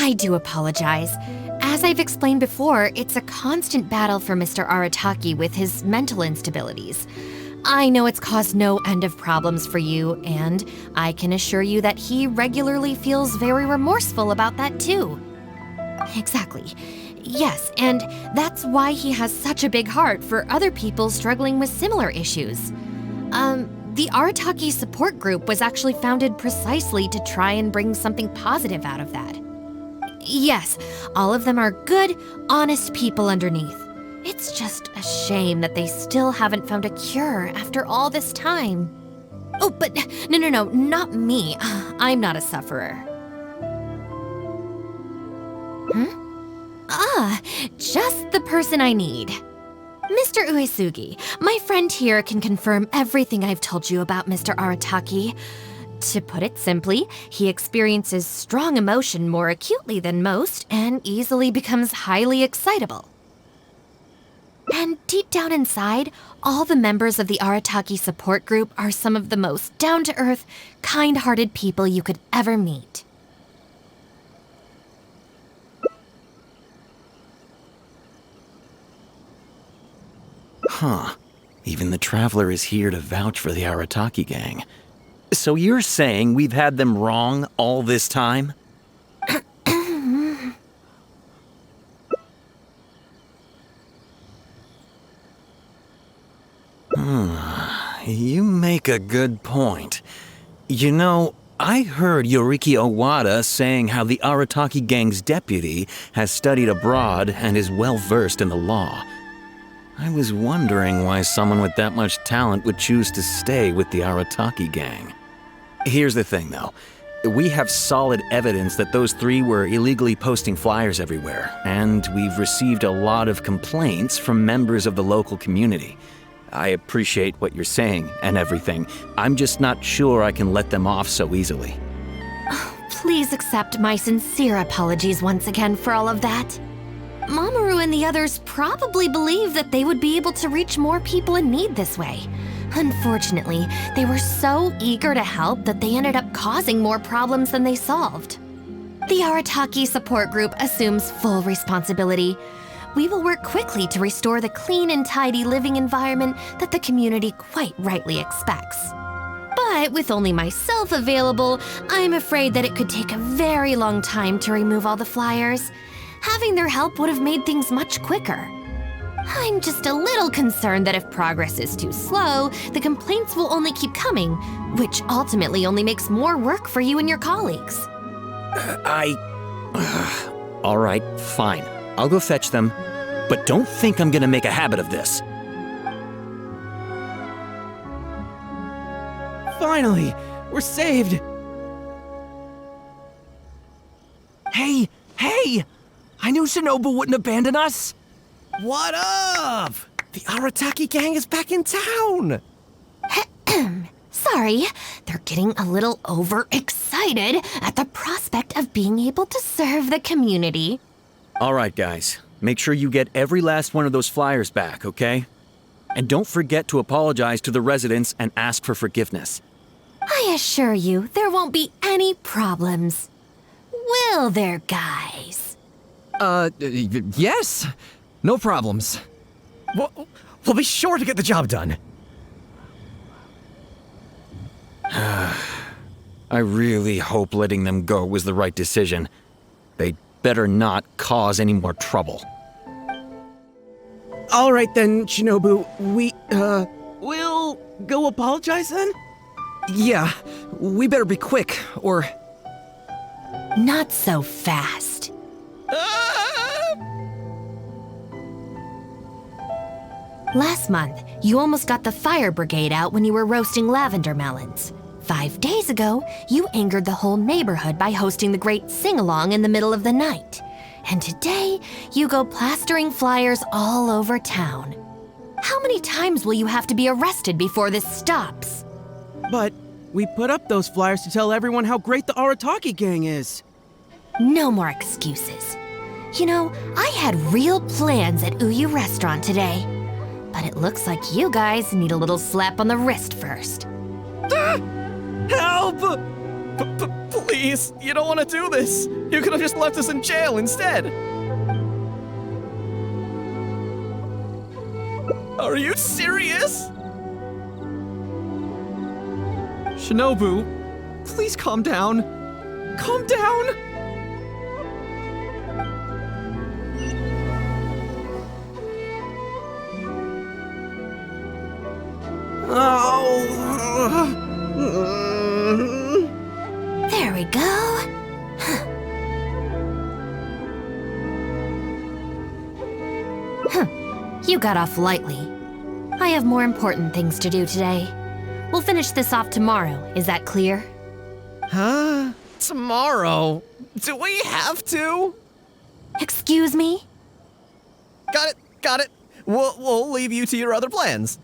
I do apologize. As I've explained before, it's a constant battle for Mr. Arataki with his mental instabilities. I know it's caused no end of problems for you, and I can assure you that he regularly feels very remorseful about that too. Exactly. Yes, and that's why he has such a big heart for other people struggling with similar issues. The Arataki support group was actually founded precisely to try and bring something positive out of that. Yes, all of them are good, honest people underneath. It's just a shame that they still haven't found a cure after all this time. Oh, but no, not me. I'm not a sufferer. Just the person I need. Mr. Uesugi, my friend here can confirm everything I've told you about Mr. Arataki. To put it simply, he experiences strong emotion more acutely than most and easily becomes highly excitable. And deep down inside, all the members of the Arataki support group are some of the most down-to-earth, kind-hearted people you could ever meet. Huh. Even the Traveler is here to vouch for the Arataki gang. So you're saying we've had them wrong all this time? You make a good point. You know, I heard Yoriki Owada saying how the Arataki gang's deputy has studied abroad and is well-versed in the law. I was wondering why someone with that much talent would choose to stay with the Arataki gang. Here's the thing, though. We have solid evidence that those three were illegally posting flyers everywhere, and we've received a lot of complaints from members of the local community. I appreciate what you're saying and everything. I'm just not sure I can let them off so easily. Please accept my sincere apologies once again for all of that. Mamoru and the others probably believed that they would be able to reach more people in need this way. Unfortunately, they were so eager to help that they ended up causing more problems than they solved. The Arataki support group assumes full responsibility. We will work quickly to restore the clean and tidy living environment that the community quite rightly expects. But with only myself available, I'm afraid that it could take a very long time to remove all the flyers. Having their help would have made things much quicker. I'm just a little concerned that if progress is too slow, the complaints will only keep coming, which ultimately only makes more work for you and your colleagues. All right, fine. I'll go fetch them, but don't think I'm gonna make a habit of this. Finally, we're saved! Hey! I knew Shinobu wouldn't abandon us! What up? The Arataki gang is back in town! Sorry, they're getting a little overexcited at the prospect of being able to serve the community. All right, guys. Make sure you get every last one of those flyers back, okay? And don't forget to apologize to the residents and ask for forgiveness. I assure you, there won't be any problems. Will there, guys? Yes. No problems. We'll be sure to get the job done. I really hope letting them go was the right decision. They'd better not cause any more trouble. All right then, Shinobu. We'll go apologize then? Yeah, we better be quick, or... Not so fast. Last month, you almost got the fire brigade out when you were roasting lavender melons. 5 days ago, you angered the whole neighborhood by hosting the great sing-along in the middle of the night. And today, you go plastering flyers all over town. How many times will you have to be arrested before this stops? But we put up those flyers to tell everyone how great the Arataki gang is. No more excuses. You know, I had real plans at Uyu Restaurant today. But it looks like you guys need a little slap on the wrist first. Help! Please, you don't want to do this. You could have just left us in jail instead. Are you serious? Shinobu, please calm down. Calm down! There we go. You got off lightly. I have more important things to do today. We'll finish this off tomorrow, is that clear? Huh? Tomorrow? Do we have to? Excuse me? Got it. We'll leave you to your other plans.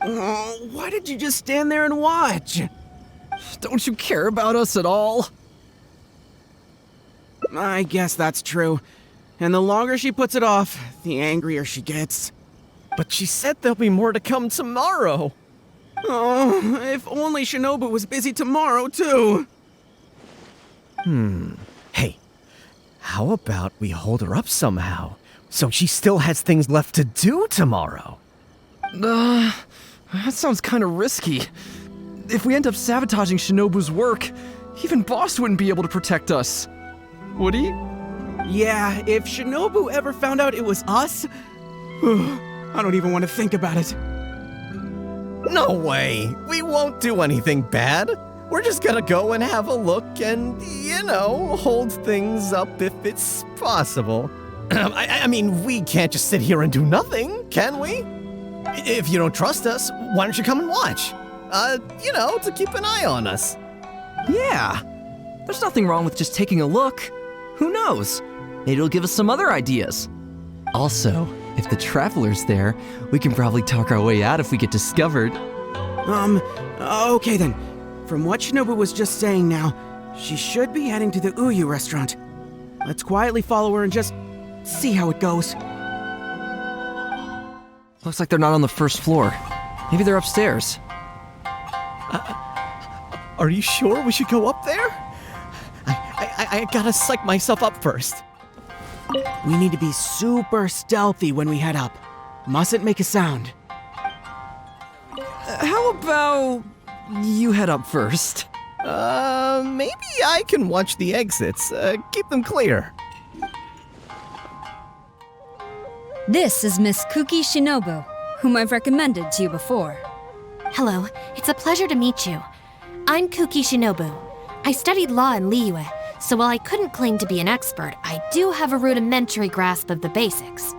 Oh, why did you just stand there and watch? Don't you care about us at all? I guess that's true. And the longer she puts it off, the angrier she gets. But she said there'll be more to come tomorrow. Oh, if only Shinobu was busy tomorrow, too. Hey, how about we hold her up somehow, so she still has things left to do tomorrow? That sounds kind of risky. If we end up sabotaging Shinobu's work, even Boss wouldn't be able to protect us. Would he? Yeah, if Shinobu ever found out it was us, I don't even want to think about it. No way. We won't do anything bad. We're just gonna go and have a look and, hold things up if it's possible. I mean, we can't just sit here and do nothing, can we? If you don't trust us, why don't you come and watch? To keep an eye on us. Yeah. There's nothing wrong with just taking a look. Who knows? Maybe it'll give us some other ideas. Also, if the Traveler's there, we can probably talk our way out if we get discovered. Okay then. From what Shinobu was just saying now, she should be heading to the Uyu restaurant. Let's quietly follow her and just see how it goes. Looks like they're not on the first floor. Maybe they're upstairs. Are you sure we should go up there? I gotta psych myself up first. We need to be super stealthy when we head up. Mustn't make a sound. How about you head up first? Maybe I can watch the exits. Keep them clear. This is Miss Kuki Shinobu, whom I've recommended to you before. Hello, it's a pleasure to meet you. I'm Kuki Shinobu. I studied law in Liyue, so while I couldn't claim to be an expert, I do have a rudimentary grasp of the basics.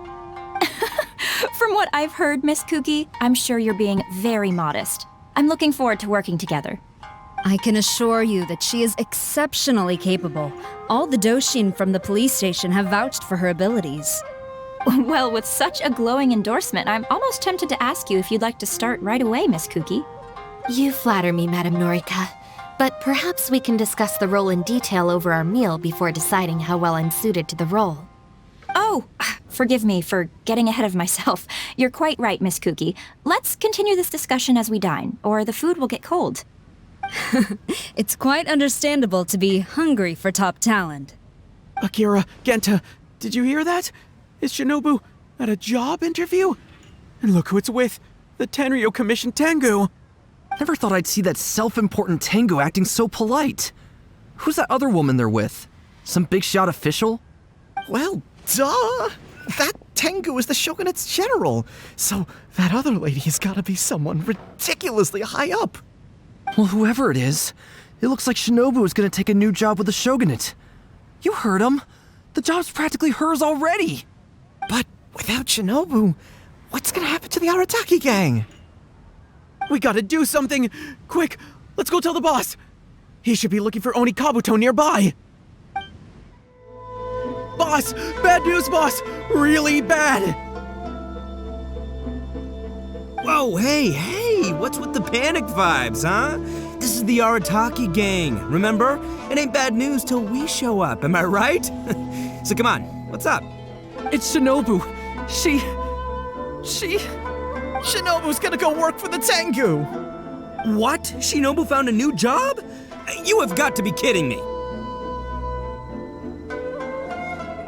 From what I've heard, Miss Kuki, I'm sure you're being very modest. I'm looking forward to working together. I can assure you that she is exceptionally capable. All the Doshin from the police station have vouched for her abilities. Well, with such a glowing endorsement, I'm almost tempted to ask you if you'd like to start right away, Miss Kuki. You flatter me, Madame Norika. But perhaps we can discuss the role in detail over our meal before deciding how well I'm suited to the role. Oh, forgive me for getting ahead of myself. You're quite right, Miss Kuki. Let's continue this discussion as we dine, or the food will get cold. It's quite understandable to be hungry for top talent. Akira, Genta, did you hear that? Is Shinobu at a job interview? And look who it's with, the Tenryo Commission Tengu. Never thought I'd see that self-important Tengu acting so polite. Who's that other woman they're with? Some big shot official? Well, duh! That Tengu is the Shogunate's general, so that other lady has gotta be someone ridiculously high up. Well, whoever it is, it looks like Shinobu is gonna take a new job with the Shogunate. You heard him. The job's practically hers already. But without Shinobu, what's gonna happen to the Arataki gang? We gotta do something! Quick, let's go tell the boss! He should be looking for Oni Kabuto nearby! Boss! Bad news, boss! Really bad! Whoa, hey, what's with the panic vibes, huh? This is the Arataki gang, remember? It ain't bad news till we show up, am I right? So come on, what's up? It's Shinobu. She... Shinobu's gonna go work for the Tengu! What? Shinobu found a new job? You have got to be kidding me.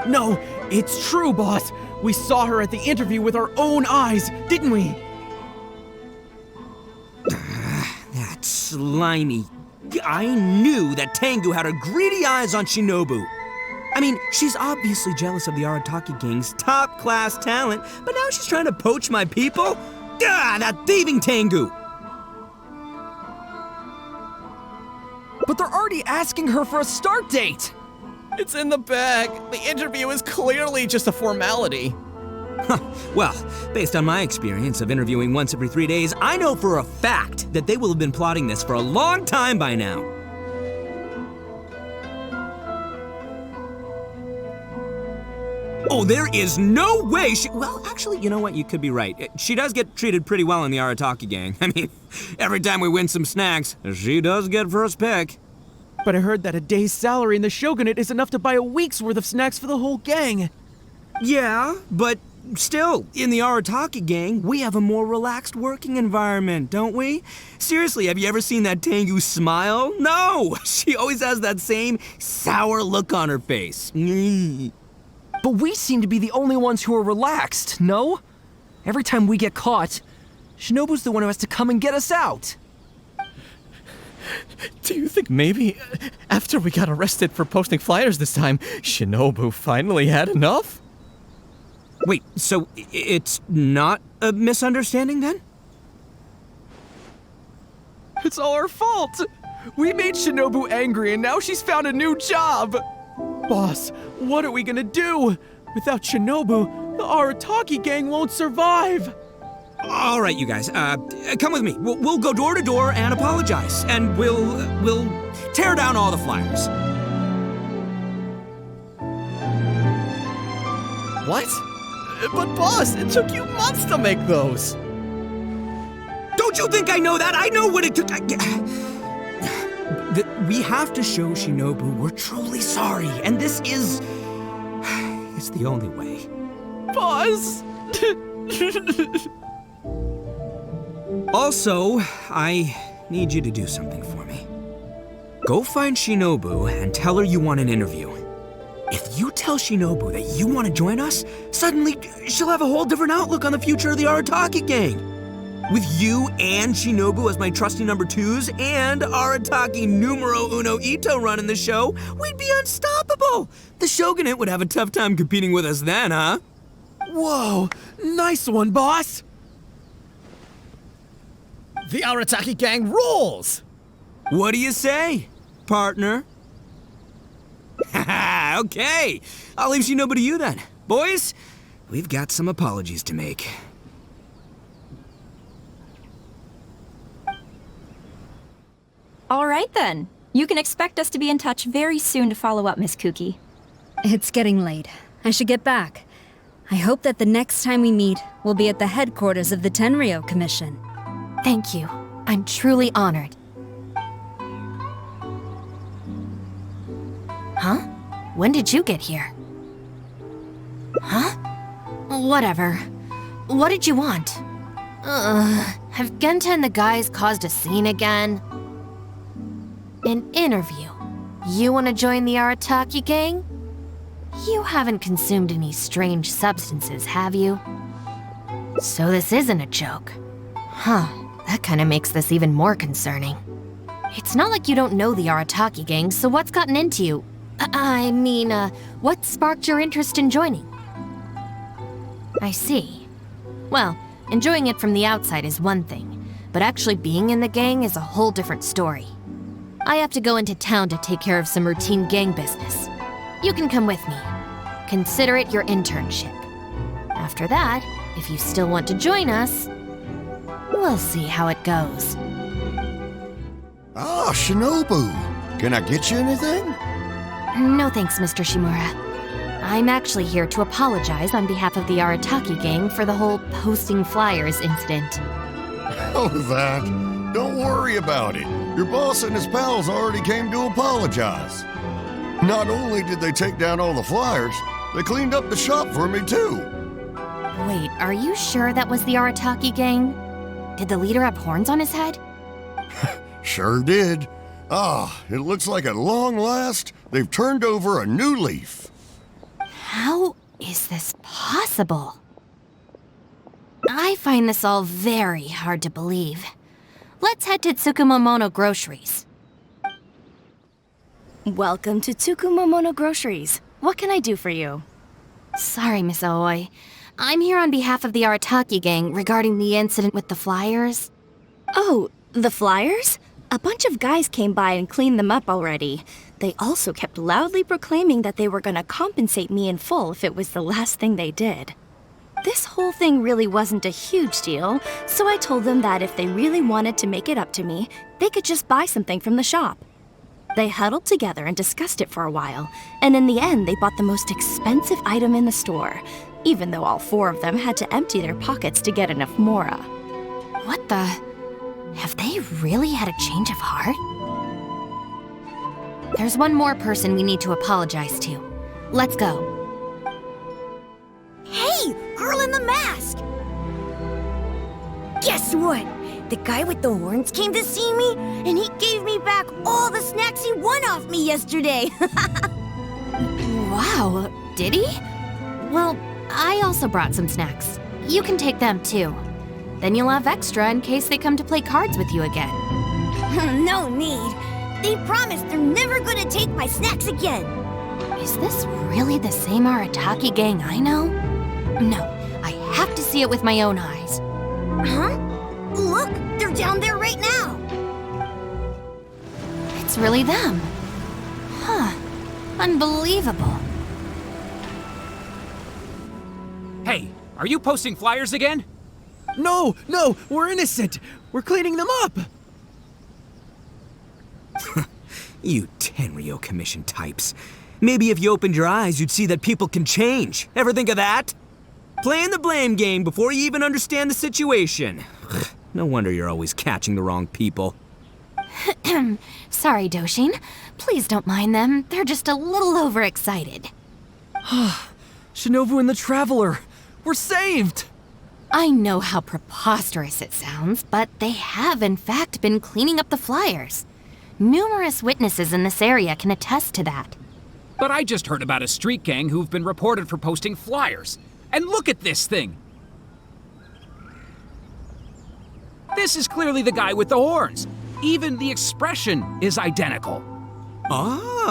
No, it's true, boss. We saw her at the interview with our own eyes, didn't we? That slimy. I knew that Tengu had her greedy eyes on Shinobu. I mean, she's obviously jealous of the Arataki gang's top-class talent, but now she's trying to poach my people? Ah, that thieving Tengu! But they're already asking her for a start date! It's in the bag. The interview is clearly just a formality. Well, based on my experience of interviewing once every 3 days, I know for a fact that they will have been plotting this for a long time by now. Oh, there is no way she... Well, actually, you know what? You could be right. She does get treated pretty well in the Arataki gang. I mean, every time we win some snacks, she does get first pick. But I heard that a day's salary in the Shogunate is enough to buy a week's worth of snacks for the whole gang. Yeah, but still, in the Arataki gang, we have a more relaxed working environment, don't we? Seriously, have you ever seen that Tengu smile? No! She always has that same sour look on her face. But we seem to be the only ones who are relaxed, no? Every time we get caught, Shinobu's the one who has to come and get us out. Do you think maybe after we got arrested for posting flyers this time, Shinobu finally had enough? Wait, so it's not a misunderstanding then? It's all our fault. We made Shinobu angry and now she's found a new job. Boss, what are we gonna do? Without Shinobu, the Arataki gang won't survive. All right, you guys, come with me. We'll go door to door and apologize, and we'll tear down all the flyers. What? But boss, it took you months to make those. Don't you think I know that? I know what it took. We have to show Shinobu we're truly sorry, and this is... it's the only way. Boss! Also, I need you to do something for me. Go find Shinobu and tell her you want an interview. If you tell Shinobu that you want to join us, suddenly she'll have a whole different outlook on the future of the Arataki gang. With you and Shinobu as my trusty number twos and Arataki numero uno Ito running the show, we'd be unstoppable. The Shogunate would have a tough time competing with us then, huh? Whoa, nice one, boss! The Arataki gang rules! What do you say, partner? Haha, okay. I'll leave Shinobu to you then. Boys, we've got some apologies to make. All right then. You can expect us to be in touch very soon to follow up, Miss Kuki. It's getting late. I should get back. I hope that the next time we meet, we'll be at the headquarters of the Tenryou Commission. Thank you. I'm truly honored. Huh? When did you get here? Huh? Whatever. What did you want? Have Genta and the guys caused a scene again? An interview. You want to join the Arataki gang? You haven't consumed any strange substances, have you? So this isn't a joke. Huh, that kind of makes this even more concerning. It's not like you don't know the Arataki gang, so what's gotten into you? What sparked your interest in joining? I see. Well, enjoying it from the outside is one thing, but actually being in the gang is a whole different story. I have to go into town to take care of some routine gang business. You can come with me. Consider it your internship. After that, if you still want to join us, we'll see how it goes. Ah, Shinobu. Can I get you anything? No thanks, Mr. Shimura. I'm actually here to apologize on behalf of the Arataki gang for the whole posting flyers incident. Oh, that. Don't worry about it. Your boss and his pals already came to apologize. Not only did they take down all the flyers, they cleaned up the shop for me too. Wait, are you sure that was the Arataki gang? Did the leader have horns on his head? Sure did. It looks like at long last, they've turned over a new leaf. How is this possible? I find this all very hard to believe. Let's head to Tsukumomono Groceries. Welcome to Tsukumomono Groceries. What can I do for you? Sorry, Miss Aoi. I'm here on behalf of the Arataki gang regarding the incident with the flyers. Oh, the flyers? A bunch of guys came by and cleaned them up already. They also kept loudly proclaiming that they were gonna compensate me in full if it was the last thing they did. This whole thing really wasn't a huge deal, so I told them that if they really wanted to make it up to me, they could just buy something from the shop. They huddled together and discussed it for a while, and in the end they bought the most expensive item in the store, even though all 4 of them had to empty their pockets to get enough mora. What the? Have they really had a change of heart? There's one more person we need to apologize to. Let's go. Hey, girl in the mask! Guess what? The guy with the horns came to see me, and he gave me back all the snacks he won off me yesterday. Wow, did he? Well, I also brought some snacks. You can take them too. Then you'll have extra in case they come to play cards with you again. No need. They promised they're never gonna take my snacks again. Is this really the same Arataki gang I know? No, I have to see it with my own eyes. Huh? Look, they're down there right now. It's really them. Huh. Unbelievable. Hey, are you posting flyers again? No, we're innocent. We're cleaning them up. You Tenryo Commission types. Maybe if you opened your eyes, you'd see that people can change. Ever think of that? Playing the blame game before you even understand the situation. No wonder you're always catching the wrong people. Sorry, Doshin. Please don't mind them. They're just a little overexcited. Shinobu and the Traveler. We're saved. I know how preposterous it sounds, but they have in fact been cleaning up the flyers. Numerous witnesses in this area can attest to that. But I just heard about a street gang who've been reported for posting flyers. And look at this thing! This is clearly the guy with the horns. Even the expression is identical. Oh,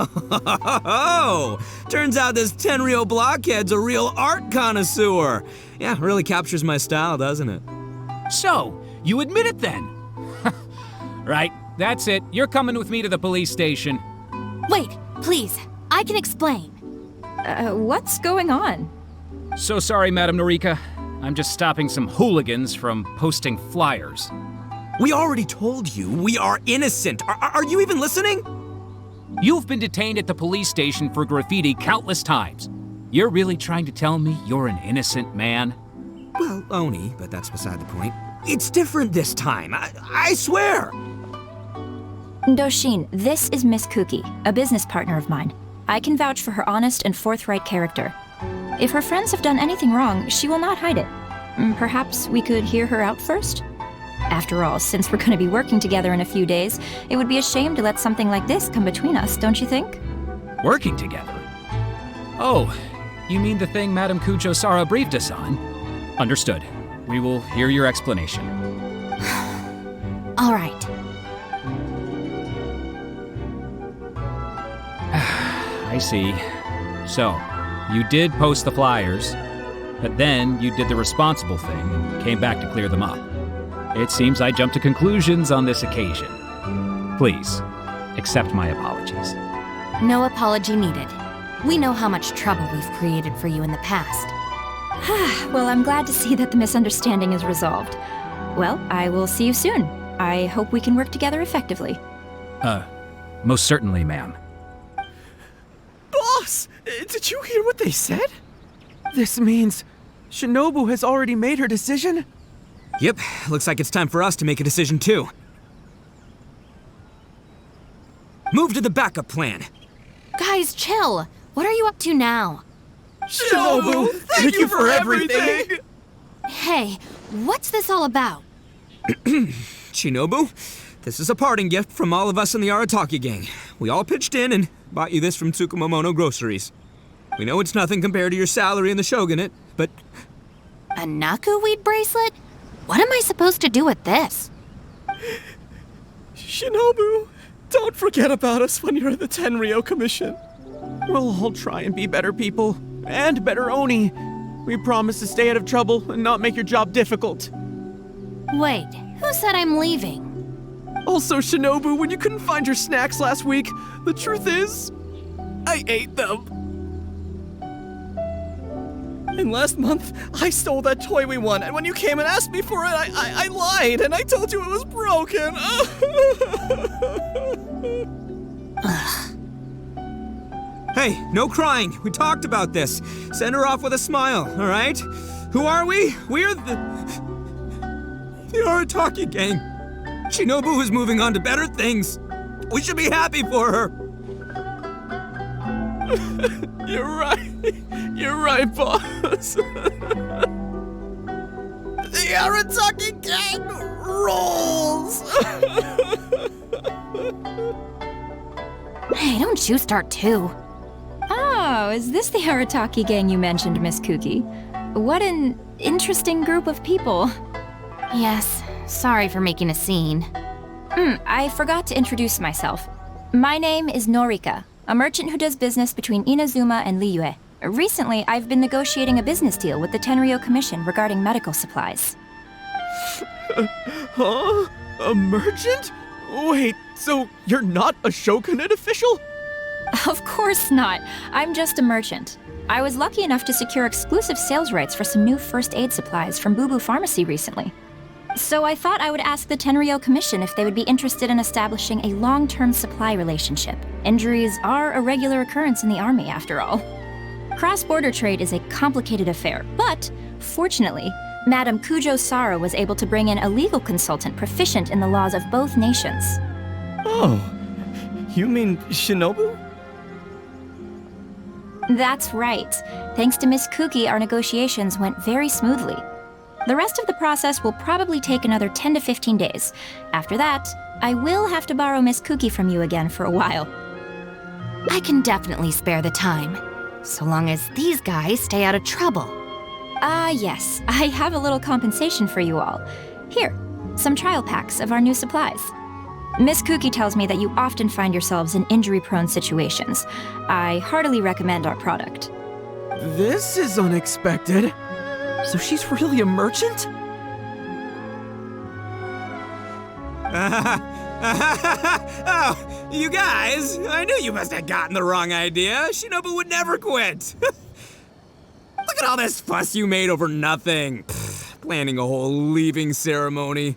turns out this Tenryo blockhead's a real art connoisseur. Yeah, really captures my style, doesn't it? So, you admit it then? Right, that's it. You're coming with me to the police station. Wait, please. I can explain. What's going on? So sorry, Madam Norika. I'm just stopping some hooligans from posting flyers. We already told you we are innocent. Are you even listening? You've been detained at the police station for graffiti countless times. You're really trying to tell me you're an innocent man? Well, Oni, but that's beside the point. It's different this time, I swear! Doshin, this is Miss Kuki, a business partner of mine. I can vouch for her honest and forthright character. If her friends have done anything wrong, she will not hide it. Perhaps we could hear her out first? After all, since we're going to be working together in a few days, it would be a shame to let something like this come between us, don't you think? Working together? Oh, you mean the thing Madame Kujo-Sara briefed us on? Understood. We will hear your explanation. All right. I see. So, you did post the flyers, but then you did the responsible thing and came back to clear them up. It seems I jumped to conclusions on this occasion. Please, accept my apologies. No apology needed. We know how much trouble we've created for you in the past. Well, I'm glad to see that the misunderstanding is resolved. Well, I will see you soon. I hope we can work together effectively. Most certainly, ma'am. Boss, did you hear what they said? This means Shinobu has already made her decision? Yep, looks like it's time for us to make a decision too. Move to the backup plan. Guys, chill. What are you up to now? Shinobu, thank you for everything! Hey, what's this all about? Shinobu, this is a parting gift from all of us in the Arataki gang. We all pitched in and bought you this from Tsukumomono Groceries. We know it's nothing compared to your salary in the shogunate, but... A Naku weed bracelet? What am I supposed to do with this? Shinobu, don't forget about us when you're at the Tenryo Commission. We'll all try and be better people, and better Oni. We promise to stay out of trouble and not make your job difficult. Wait, who said I'm leaving? Also, Shinobu, when you couldn't find your snacks last week, the truth is, I ate them. And last month, I stole that toy we won, and when you came and asked me for it, I lied, and I told you it was broken. Hey, no crying. We talked about this. Send her off with a smile, all right? Who are we? We're the Arataki gang. Shinobu is moving on to better things. We should be happy for her. You're right. You're right, boss. The Arataki gang rolls! Hey, don't you start too. Oh, is this the Arataki gang you mentioned, Miss Kuki? What an interesting group of people. Yes, sorry for making a scene. I forgot to introduce myself. My name is Norika, a merchant who does business between Inazuma and Liyue. Recently, I've been negotiating a business deal with the Tenryo Commission regarding medical supplies. Huh? A merchant? Wait, so you're not a shogunate official? Of course not. I'm just a merchant. I was lucky enough to secure exclusive sales rights for some new first aid supplies from Boo Boo Pharmacy recently. So I thought I would ask the Tenryo Commission if they would be interested in establishing a long-term supply relationship. Injuries are a regular occurrence in the army, after all. Cross-border trade is a complicated affair, but fortunately, Madame Kujo Sara was able to bring in a legal consultant proficient in the laws of both nations. Oh, you mean Shinobu? That's right. Thanks to Miss Kuki, our negotiations went very smoothly. The rest of the process will probably take another 10 to 15 days. After that, I will have to borrow Miss Kuki from you again for a while. I can definitely spare the time, so long as these guys stay out of trouble. Yes, I have a little compensation for you all. Here, some trial packs of our new supplies. Miss Kuki tells me that you often find yourselves in injury-prone situations. I heartily recommend our product. This is unexpected. So she's really a merchant? Oh, you guys, I knew you must have gotten the wrong idea. Shinobu would never quit. Look at all this fuss you made over nothing. Planning a whole leaving ceremony.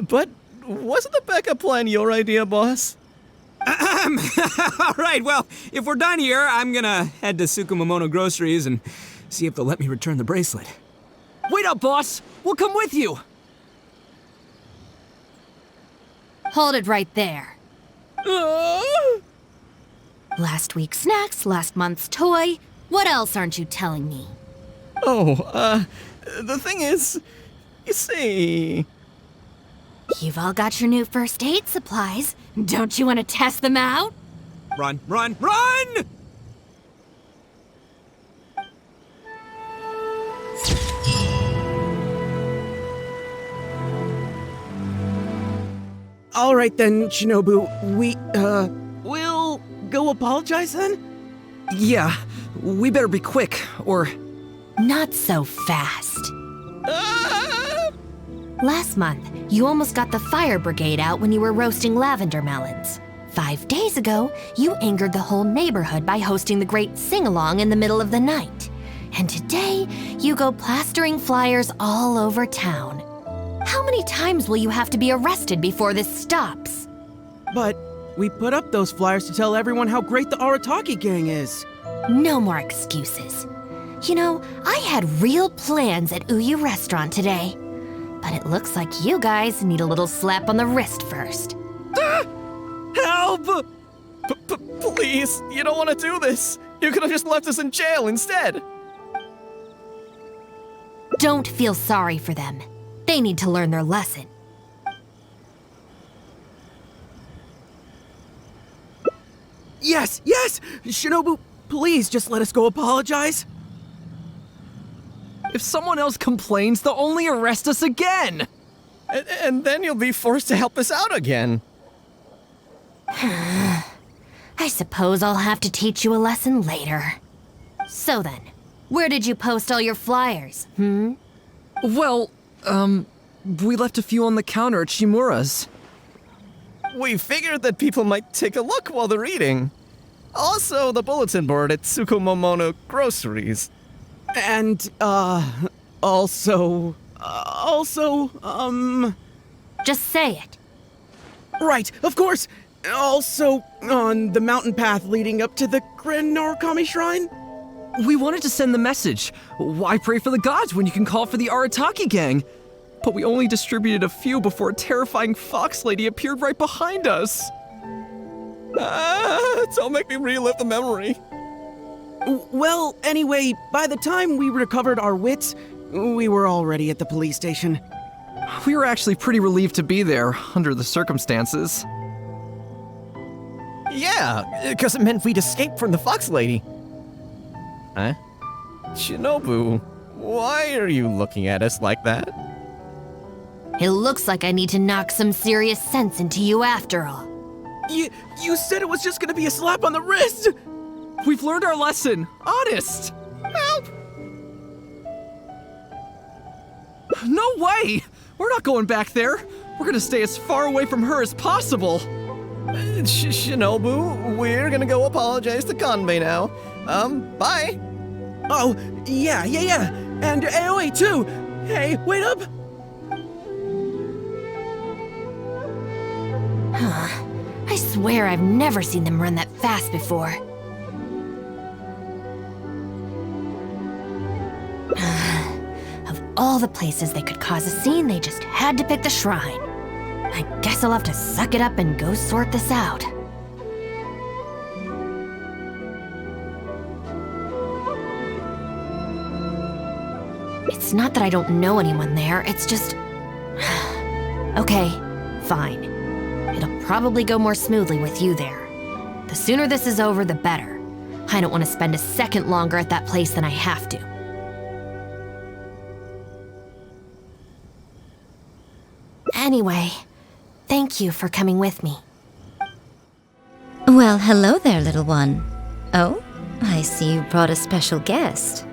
But wasn't the backup plan your idea, boss? All right, well, if we're done here, I'm gonna head to Tsukumomono Groceries and see if they'll let me return the bracelet. Wait up, boss! We'll come with you! Hold it right there. Last week's snacks, last month's toy. What else aren't you telling me? Oh, the thing is, you see... You've all got your new first aid supplies. Don't you want to test them out? Run, run, run! All right then, Shinobu. We'll go apologize then? Yeah, we better be quick, or... Not so fast. Last month, you almost got the fire brigade out when you were roasting lavender melons. 5 days ago, you angered the whole neighborhood by hosting the great sing-along in the middle of the night. And today, you go plastering flyers all over town. How many times will you have to be arrested before this stops? But we put up those flyers to tell everyone how great the Arataki gang is. No more excuses. You know, I had real plans at Uyu Restaurant today. But it looks like you guys need a little slap on the wrist first. Help! Please, you don't want to do this. You could have just left us in jail instead. Don't feel sorry for them. They need to learn their lesson. Yes, yes! Shinobu, please just let us go apologize. If someone else complains, they'll only arrest us again! And then you'll be forced to help us out again. I suppose I'll have to teach you a lesson later. So then, where did you post all your flyers, Well, we left a few on the counter at Shimura's. We figured that people might take a look while they're eating. Also, the bulletin board at Tsukumomono Groceries. And, also... Just say it. Right, of course! Also, on the mountain path leading up to the Grand Narukami Shrine? We wanted to send the message. Why pray for the gods when you can call for the Arataki gang? But we only distributed a few before a terrifying fox lady appeared right behind us. Don't make me relive the memory. Well, anyway, by the time we recovered our wits, we were already at the police station. We were actually pretty relieved to be there, under the circumstances. Yeah, because it meant we'd escape from the fox lady. Huh? Shinobu, why are you looking at us like that? It looks like I need to knock some serious sense into you after all. You said it was just gonna be a slap on the wrist! We've learned our lesson, honest! Help! No way! We're not going back there! We're gonna stay as far away from her as possible! Shinobu, we're gonna go apologize to Kanbei now. Bye! Oh, yeah. And Aoi too! Hey, wait up! I swear I've never seen them run that fast before. Of all the places they could cause a scene, they just had to pick the shrine. I guess I'll have to suck it up and go sort this out. It's not that I don't know anyone there, it's just... Okay, fine. It'll probably go more smoothly with you there. The sooner this is over, the better. I don't want to spend a second longer at that place than I have to. Anyway, thank you for coming with me. Well, hello there, little one. Oh, I see you brought a special guest.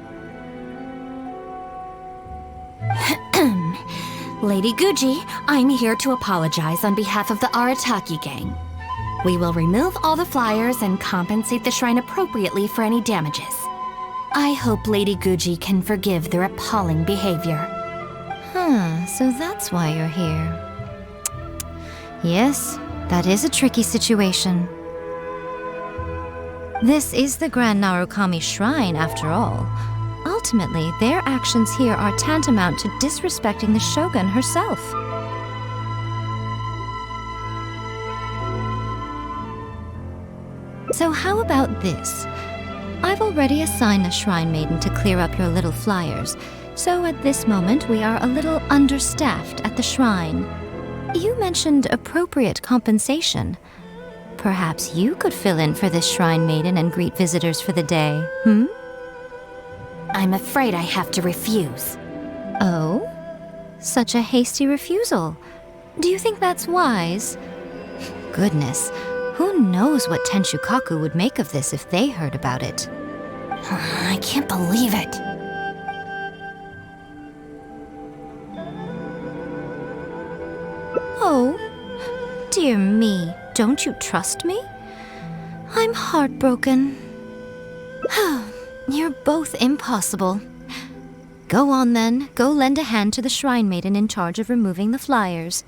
Lady Guji, I'm here to apologize on behalf of the Arataki gang. We will remove all the flyers and compensate the shrine appropriately for any damages. I hope Lady Guji can forgive their appalling behavior. So that's why you're here. Yes, that is a tricky situation. This is the Grand Narukami Shrine, after all. Ultimately, their actions here are tantamount to disrespecting the Shogun herself. So how about this? I've already assigned a Shrine Maiden to clear up your little flyers, so at this moment we are a little understaffed at the shrine. You mentioned appropriate compensation. Perhaps you could fill in for this Shrine Maiden and greet visitors for the day, I'm afraid I have to refuse. Oh? Such a hasty refusal. Do you think that's wise? Goodness, who knows what Tenshukaku would make of this if they heard about it? I can't believe it. Oh, dear me, don't you trust me? I'm heartbroken. You're both impossible. Go on then, go lend a hand to the Shrine Maiden in charge of removing the flyers.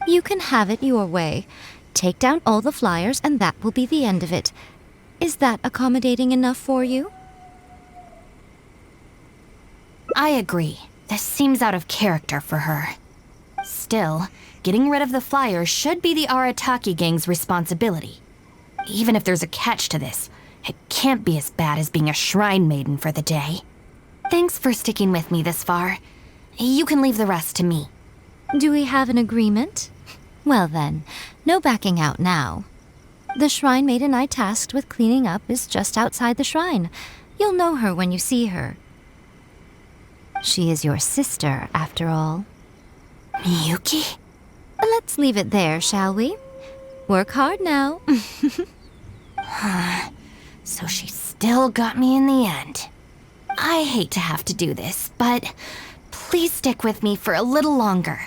You can have it your way. Take down all the flyers and that will be the end of it. Is that accommodating enough for you? I agree. This seems out of character for her. Still, getting rid of the flyers should be the Arataki gang's responsibility. Even if there's a catch to this, it can't be as bad as being a Shrine Maiden for the day. Thanks for sticking with me this far. You can leave the rest to me. Do we have an agreement? Well then, no backing out now. The shrine maiden I tasked with cleaning up is just outside the shrine. You'll know her when you see her. She is your sister, after all. Miyuki? Let's leave it there, shall we? Work hard now. So she still got me in the end. I hate to have to do this, but please stick with me for a little longer.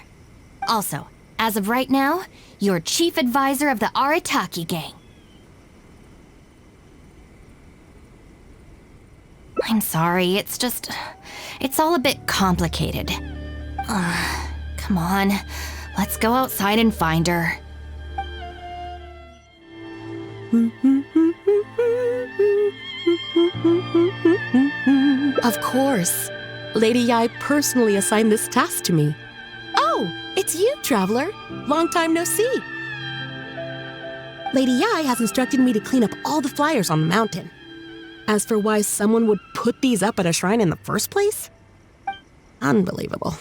Also, as of right now, you're chief advisor of the Arataki gang. I'm sorry, it's all a bit complicated. Come on, let's go outside and find her. Of course. Lady Yai personally assigned this task to me. Oh, it's you, Traveler. Long time no see. Lady Yai has instructed me to clean up all the flyers on the mountain. As for why someone would put these up at a shrine in the first place? Unbelievable.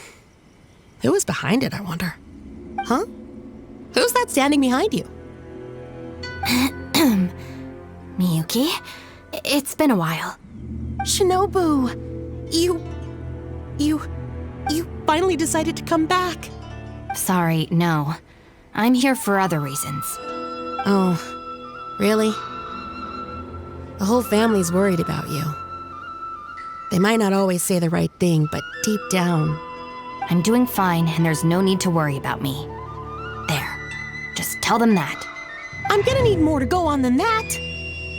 Who is behind it, I wonder? Huh? Who's that standing behind you? Miyuki, it's been a while. Shinobu, you finally decided to come back. Sorry, no. I'm here for other reasons. Oh, really? The whole family's worried about you. They might not always say the right thing, but deep down... I'm doing fine, and there's no need to worry about me. There. Just tell them that. I'm gonna need more to go on than that.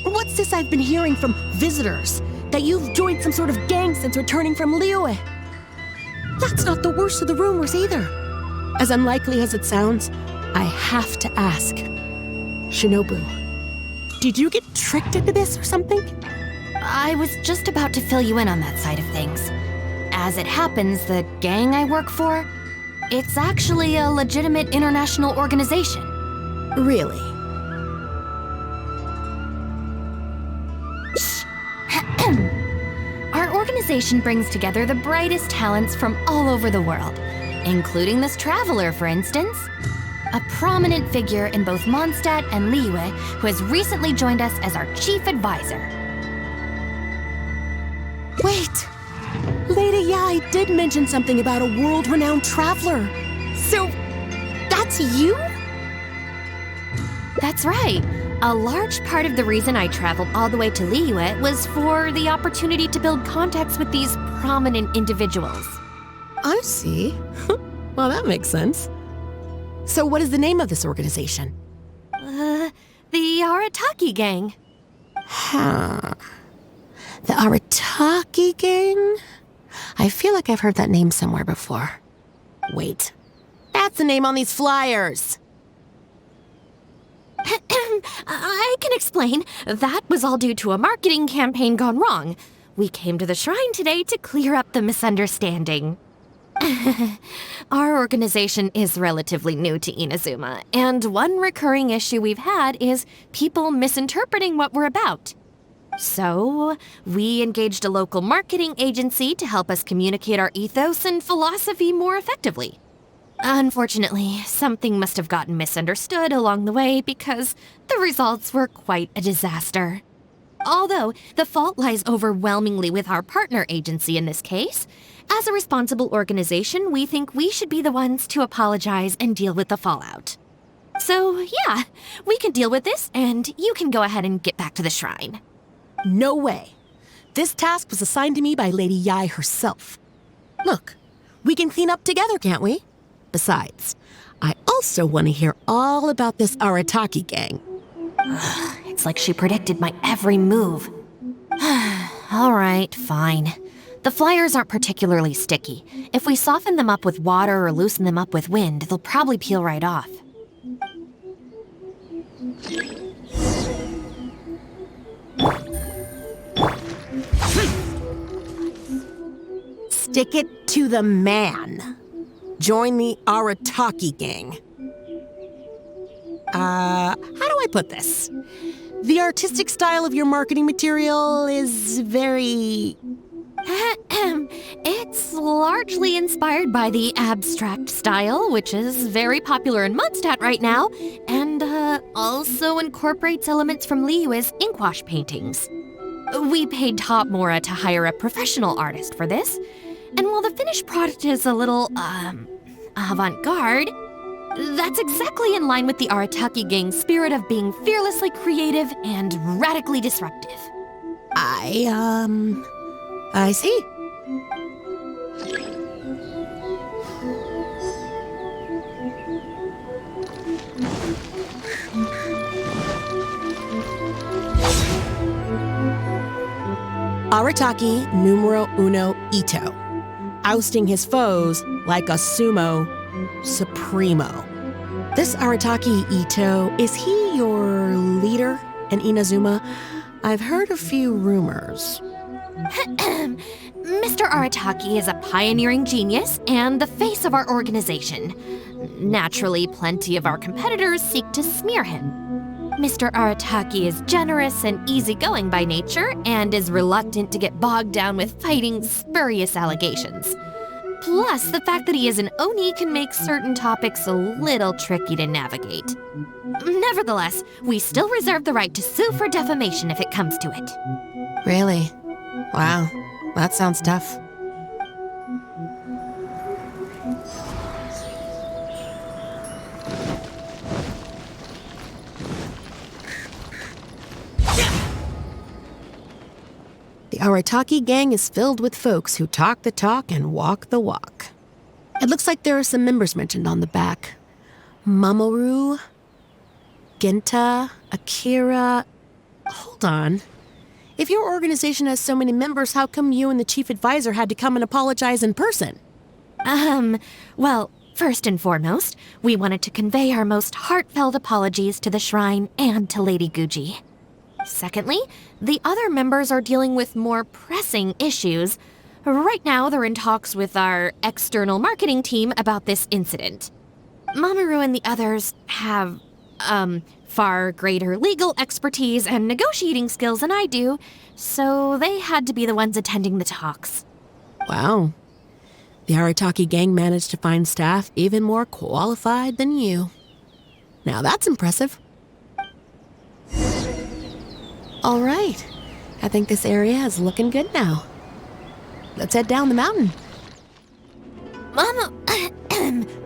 What's this I've been hearing from visitors? That you've joined some sort of gang since returning from Liyue? That's not the worst of the rumors either. As unlikely as it sounds, I have to ask. Shinobu, did you get tricked into this or something? I was just about to fill you in on that side of things. As it happens, the gang I work for, it's actually a legitimate international organization. Really? Our organization brings together the brightest talents from all over the world, including this traveler, for instance. A prominent figure in both Mondstadt and Liyue who has recently joined us as our chief advisor. Wait! Lady Yai did mention something about a world-renowned traveler. So, that's you? That's right. A large part of the reason I traveled all the way to Liyue was for the opportunity to build contacts with these prominent individuals. I see. Well, that makes sense. So what is the name of this organization? The Arataki gang. Huh. The Arataki gang? I feel like I've heard that name somewhere before. Wait. That's the name on these flyers! I can explain. That was all due to a marketing campaign gone wrong. We came to the shrine today to clear up the misunderstanding. Our organization is relatively new to Inazuma, and one recurring issue we've had is people misinterpreting what we're about. So, we engaged a local marketing agency to help us communicate our ethos and philosophy more effectively. Unfortunately, something must have gotten misunderstood along the way because the results were quite a disaster. Although, the fault lies overwhelmingly with our partner agency in this case, as a responsible organization, we think we should be the ones to apologize and deal with the fallout. So, yeah, we can deal with this, and you can go ahead and get back to the shrine. No way. This task was assigned to me by Lady Yai herself. Look, we can clean up together, can't we? Besides, I also want to hear all about this Arataki gang. It's like she predicted my every move. All right, fine. The flyers aren't particularly sticky. If we soften them up with water or loosen them up with wind, they'll probably peel right off. Stick it to the man. Join the Arataki gang. How do I put this? The artistic style of your marketing material is very It's largely inspired by the abstract style, which is very popular in Mondstadt right now, and also incorporates elements from Liyue's inkwash paintings. We paid Top Mora to hire a professional artist for this, and while the finished product is a little, avant-garde, that's exactly in line with the Arataki Gang's spirit of being fearlessly creative and radically disruptive. I see. Arataki numero uno Ito, ousting his foes like a sumo supremo. This Arataki Ito, is he your leader in Inazuma? I've heard a few rumors. Mr. Arataki is a pioneering genius and the face of our organization. Naturally, plenty of our competitors seek to smear him. Mr. Arataki is generous and easygoing by nature and is reluctant to get bogged down with fighting spurious allegations. Plus, the fact that he is an Oni can make certain topics a little tricky to navigate. Nevertheless, we still reserve the right to sue for defamation if it comes to it. Really? Wow, that sounds tough. The Arataki gang is filled with folks who talk the talk and walk the walk. It looks like there are some members mentioned on the back. Mamoru, Genta, Akira. Hold on. If your organization has so many members, how come you and the chief advisor had to come and apologize in person? Well, first and foremost, we wanted to convey our most heartfelt apologies to the shrine and to Lady Guji. Secondly, the other members are dealing with more pressing issues. Right now, they're in talks with our external marketing team about this incident. Mamoru and the others have, far greater legal expertise and negotiating skills than I do, so they had to be the ones attending the talks. Wow. The Arataki gang managed to find staff even more qualified than you. Now that's impressive. All right. I think this area is looking good now. Let's head down the mountain. Mama,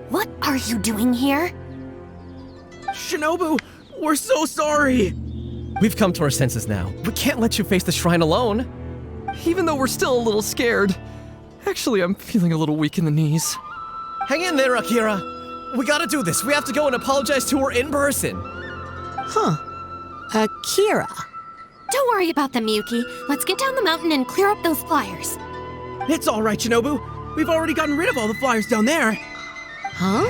what are you doing here? Shinobu, we're so sorry! We've come to our senses now. We can't let you face the shrine alone. Even though we're still a little scared. Actually, I'm feeling a little weak in the knees. Hang in there, Akira. We gotta do this. We have to go and apologize to her in person. Huh. Akira. Don't worry about them, Yuki. Let's get down the mountain and clear up those flyers. It's all right, Shinobu. We've already gotten rid of all the flyers down there. Huh?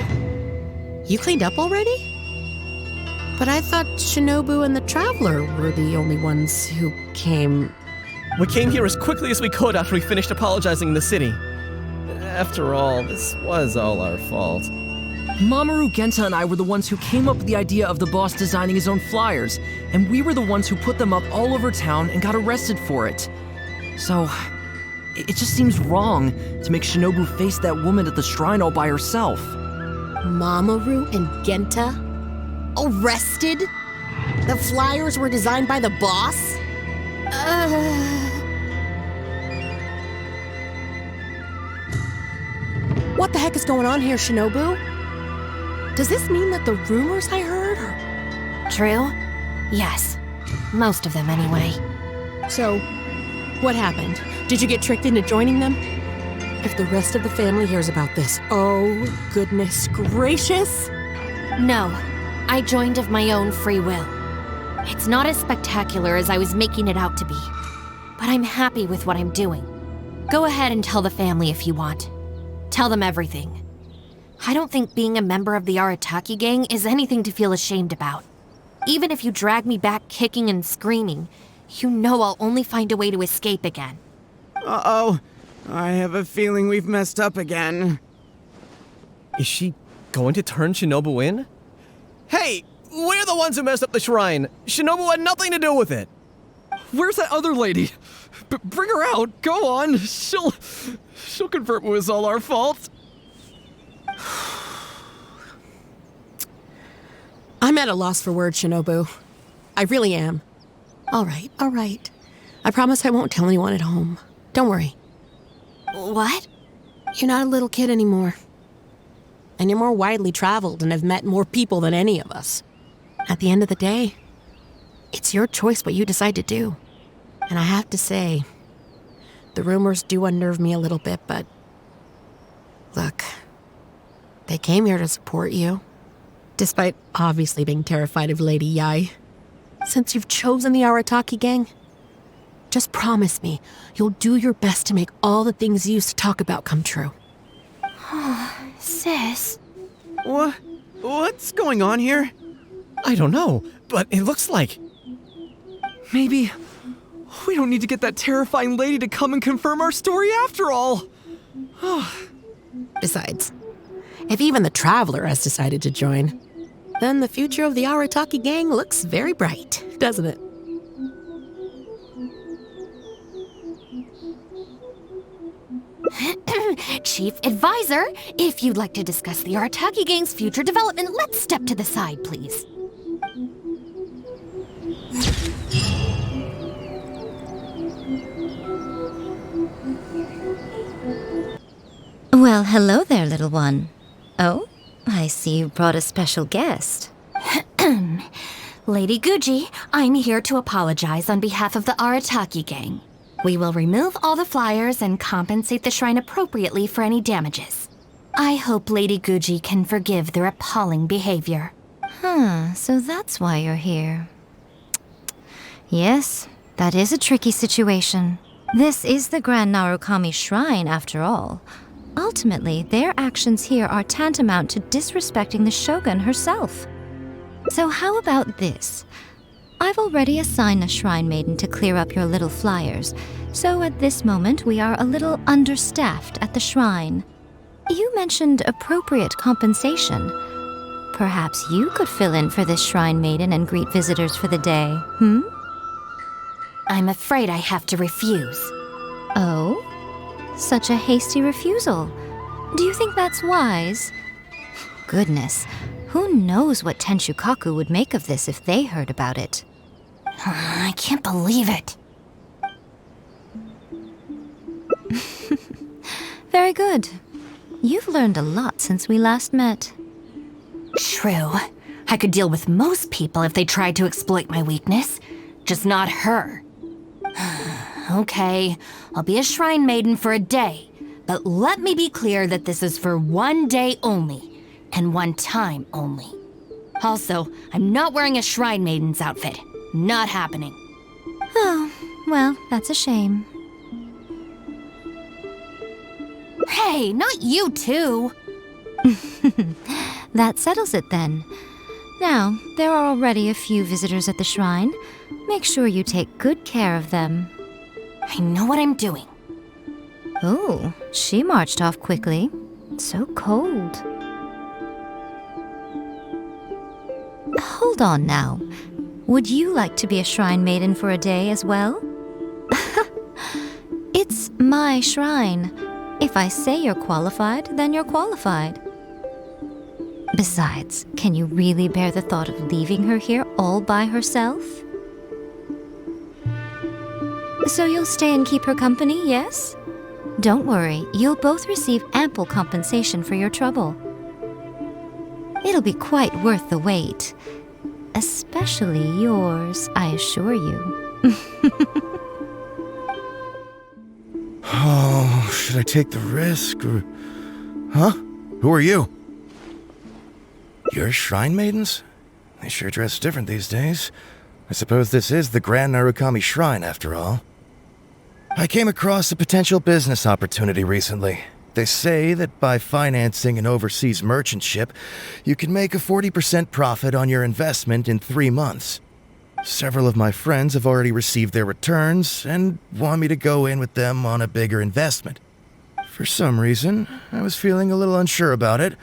You cleaned up already? But I thought Shinobu and the Traveler were the only ones who came. We came here as quickly as we could after we finished apologizing in the city. After all, this was all our fault. Mamoru, Genta, and I were the ones who came up with the idea of the boss designing his own flyers, and we were the ones who put them up all over town and got arrested for it. So, it just seems wrong to make Shinobu face that woman at the shrine all by herself. Mamoru and Genta? Arrested? The flyers were designed by the boss? What the heck is going on here, Shinobu? Does this mean that the rumors I heard are... True? Yes. Most of them, anyway. So, what happened? Did you get tricked into joining them? If the rest of the family hears about this, oh, goodness gracious! No. I joined of my own free will. It's not as spectacular as I was making it out to be, but I'm happy with what I'm doing. Go ahead and tell the family if you want. Tell them everything. I don't think being a member of the Arataki gang is anything to feel ashamed about. Even if you drag me back kicking and screaming, you know I'll only find a way to escape again. Uh-oh. I have a feeling we've messed up again. Is she going to turn Shinobu in? Hey, we're the ones who messed up the shrine. Shinobu had nothing to do with it. Where's that other lady? Bring her out. Go on. She'll confirm it was all our fault. I'm at a loss for words, Shinobu. I really am. All right. I promise I won't tell anyone at home. Don't worry. What? You're not a little kid anymore. And you're more widely traveled and have met more people than any of us. At the end of the day, it's your choice what you decide to do. And I have to say, the rumors do unnerve me a little bit, but look, they came here to support you, despite obviously being terrified of Lady Yai. Since you've chosen the Arataki gang, just promise me you'll do your best to make all the things you used to talk about come true. Sis. What's going on here? I don't know, but it looks like... Maybe we don't need to get that terrifying lady to come and confirm our story after all. Besides, if even the Traveler has decided to join, then the future of the Arataki gang looks very bright, doesn't it? Chief Advisor, if you'd like to discuss the Arataki gang's future development, let's step to the side, please. Well, hello there, little one. Oh, I see you brought a special guest. Lady Guji, I'm here to apologize on behalf of the Arataki gang. We will remove all the flyers and compensate the shrine appropriately for any damages. I hope Lady Guji can forgive their appalling behavior. So that's why you're here. Yes, that is a tricky situation. This is the Grand Narukami Shrine, after all. Ultimately, their actions here are tantamount to disrespecting the Shogun herself. So how about this? I've already assigned a shrine maiden to clear up your little flyers, so at this moment we are a little understaffed at the shrine. You mentioned appropriate compensation. Perhaps you could fill in for this shrine maiden and greet visitors for the day, I'm afraid I have to refuse. Oh? Such a hasty refusal. Do you think that's wise? Goodness, who knows what Tenshukaku would make of this if they heard about it? I can't believe it. Very good. You've learned a lot since we last met. True. I could deal with most people if they tried to exploit my weakness. Just not her. Okay, I'll be a shrine maiden for a day, but let me be clear that this is for one day only, and one time only. Also, I'm not wearing a shrine maiden's outfit. Not happening. Oh, well, that's a shame. Hey, not you too! That settles it then. Now, there are already a few visitors at the shrine. Make sure you take good care of them. I know what I'm doing. Oh, she marched off quickly. So cold. Hold on now. Would you like to be a shrine maiden for a day as well? It's my shrine. If I say you're qualified, then you're qualified. Besides, can you really bear the thought of leaving her here all by herself? So you'll stay and keep her company, yes? Don't worry, you'll both receive ample compensation for your trouble. It'll be quite worth the wait. Especially yours, I assure you. Oh, should I take the risk or... Huh? Who are you? You're shrine maidens? They sure dress different these days. I suppose this is the Grand Narukami Shrine, after all. I came across a potential business opportunity recently. They say that by financing an overseas merchant ship, you can make a 40% profit on your investment in 3 months. Several of my friends have already received their returns and want me to go in with them on a bigger investment. For some reason, I was feeling a little unsure about it,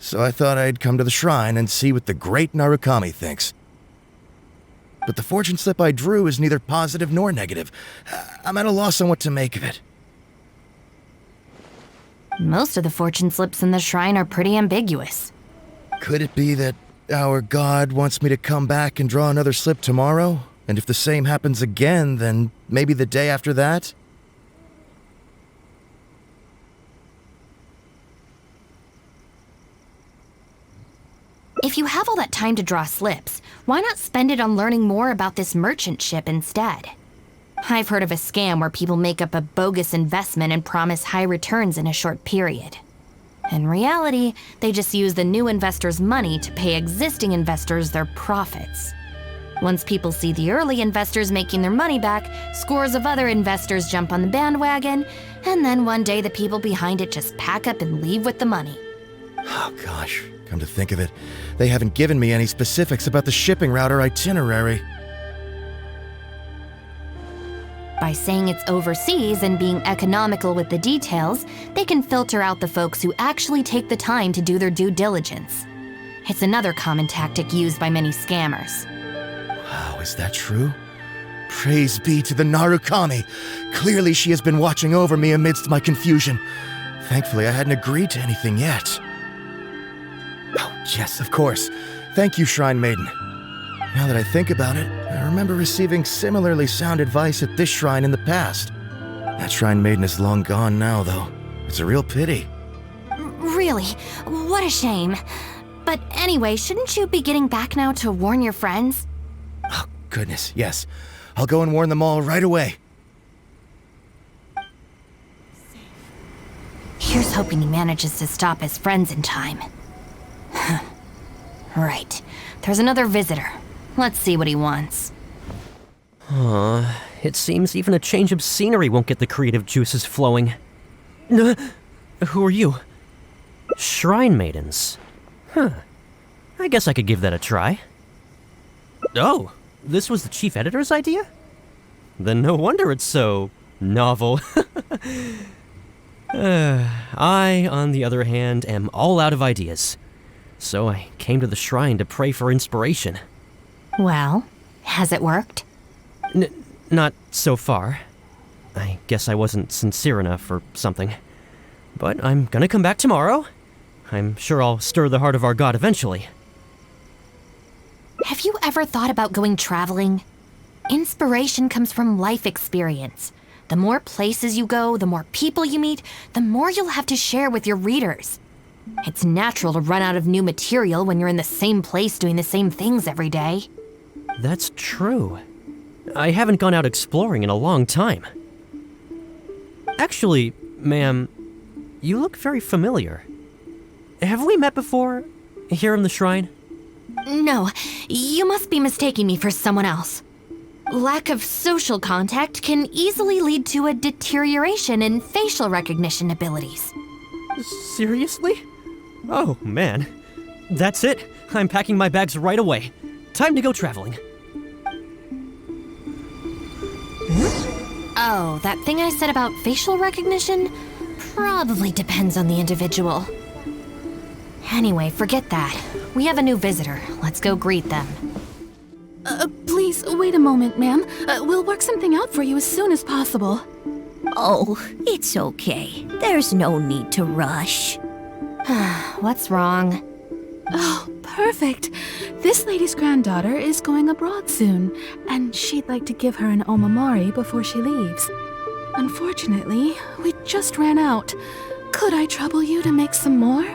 so I thought I'd come to the shrine and see what the great Narukami thinks. but the fortune slip I drew is neither positive nor negative. I'm at a loss on what to make of it. Most of the fortune slips in the shrine are pretty ambiguous. Could it be that our god wants me to come back and draw another slip tomorrow? And if the same happens again, then maybe the day after that? If you have all that time to draw slips, why not spend it on learning more about this merchant ship instead? I've heard of a scam where people make up a bogus investment and promise high returns in a short period. In reality, they just use the new investors' money to pay existing investors their profits. Once people see the early investors making their money back, scores of other investors jump on the bandwagon, and then one day the people behind it just pack up and leave with the money. Oh gosh, come to think of it, they haven't given me any specifics about the shipping route or itinerary. By saying it's overseas and being economical with the details, they can filter out the folks who actually take the time to do their due diligence. It's another common tactic used by many scammers. Wow, is that true? Praise be to the Narukami. Clearly she has been watching over me amidst my confusion. Thankfully, I hadn't agreed to anything yet. Oh, yes, of course. Thank you, Shrine Maiden. Now that I think about it, I remember receiving similarly sound advice at this shrine in the past. That Shrine Maiden is long gone now, though. It's a real pity. Really? What a shame. But anyway, shouldn't you be getting back now to warn your friends? Oh, goodness, yes. I'll go and warn them all right away. Here's hoping he manages to stop his friends in time. Right. There's another visitor. Let's see what he wants. It seems even a change of scenery won't get the creative juices flowing. Who are you? Shrine maidens. I guess I could give that a try. Oh, this was the chief editor's idea? Then no wonder it's so novel. I, on the other hand, am all out of ideas. So I came to the shrine to pray for inspiration. Well, has it worked? Not so far. I guess I wasn't sincere enough or something. But I'm gonna come back tomorrow. I'm sure I'll stir the heart of our god eventually. Have you ever thought about going traveling? Inspiration comes from life experience. The more places you go, the more people you meet, the more you'll have to share with your readers. It's natural to run out of new material when you're in the same place doing the same things every day. That's true. I haven't gone out exploring in a long time. Actually, ma'am, you look very familiar. Have we met before? Here in the shrine? No, you must be mistaking me for someone else. Lack of social contact can easily lead to a deterioration in facial recognition abilities. Seriously? Oh, man. That's it. I'm packing my bags right away. Time to go traveling. Oh, that thing I said about facial recognition? Probably depends on the individual. Anyway, forget that. We have a new visitor. Let's go greet them. Please, wait a moment, ma'am. We'll work something out for you as soon as possible. Oh, it's okay. There's no need to rush. What's wrong? Oh, perfect. This lady's granddaughter is going abroad soon, and she'd like to give her an omamori before she leaves. Unfortunately, we just ran out. Could I trouble you to make some more?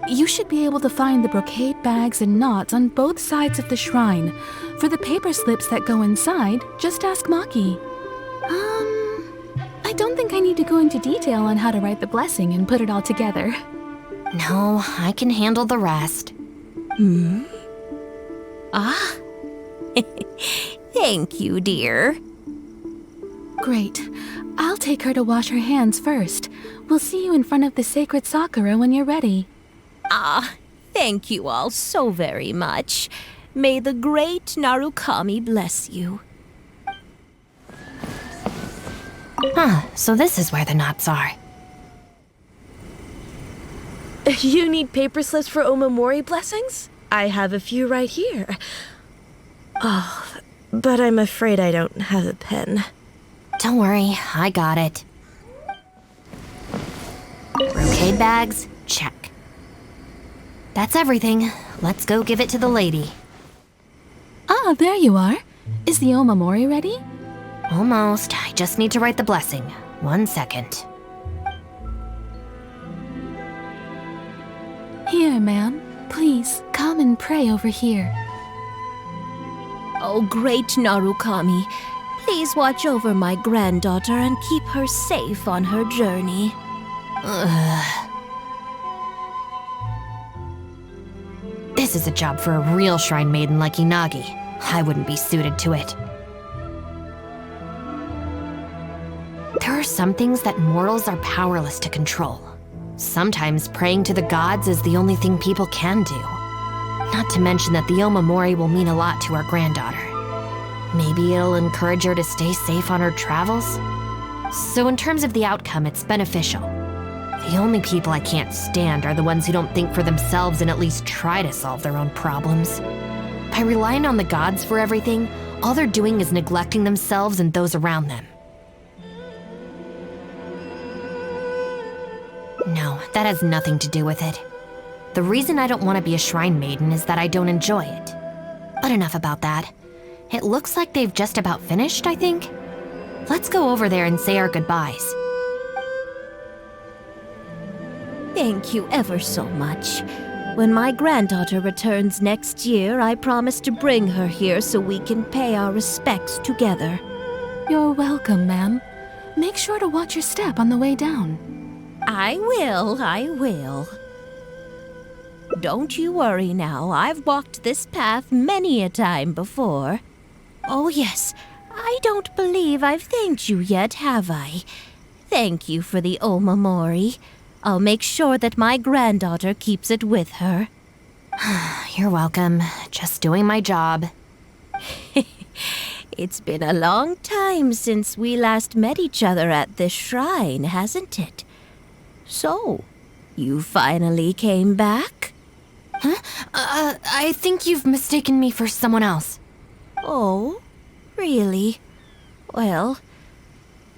You should be able to find the brocade bags and knots on both sides of the shrine. For the paper slips that go inside, just ask Maki. I don't think I need to go into detail on how to write the blessing and put it all together. No, I can handle the rest. Ah. Thank you, dear. Great. I'll take her to wash her hands first. We'll see you in front of the sacred Sakura when you're ready. Ah, thank you all so very much. May the great Narukami bless you. So this is where the knots are. You need paper slips for omamori blessings? I have a few right here. Oh, but I'm afraid I don't have a pen. Don't worry, I got it. Brocade bags, check. That's everything. Let's go give it to the lady. Ah, there you are. Is the Omamori ready? Almost. I just need to write the blessing. 1 second. Here, ma'am. Please, come and pray over here. Oh, great Narukami. Please watch over my granddaughter and keep her safe on her journey. This is a job for a real shrine maiden like Inagi. I wouldn't be suited to it. There are some things that mortals are powerless to control. Sometimes praying to the gods is the only thing people can do. Not to mention that the Omamori will mean a lot to our granddaughter. Maybe it'll encourage her to stay safe on her travels? So in terms of the outcome, it's beneficial. The only people I can't stand are the ones who don't think for themselves and at least try to solve their own problems. By relying on the gods for everything, all they're doing is neglecting themselves and those around them. No, that has nothing to do with it. The reason I don't want to be a shrine maiden is that I don't enjoy it. But enough about that. It looks like they've just about finished, I think. Let's go over there and say our goodbyes. Thank you ever so much. When my granddaughter returns next year, I promise to bring her here so we can pay our respects together. You're welcome, ma'am. Make sure to watch your step on the way down. I will. Don't you worry now. I've walked this path many a time before. Oh, yes. I don't believe I've thanked you yet, have I? Thank you for the Omamori. I'll make sure that my granddaughter keeps it with her. You're welcome. Just doing my job. It's been a long time since we last met each other at this shrine, hasn't it? So, you finally came back? Huh? I think you've mistaken me for someone else. Oh, really? Well,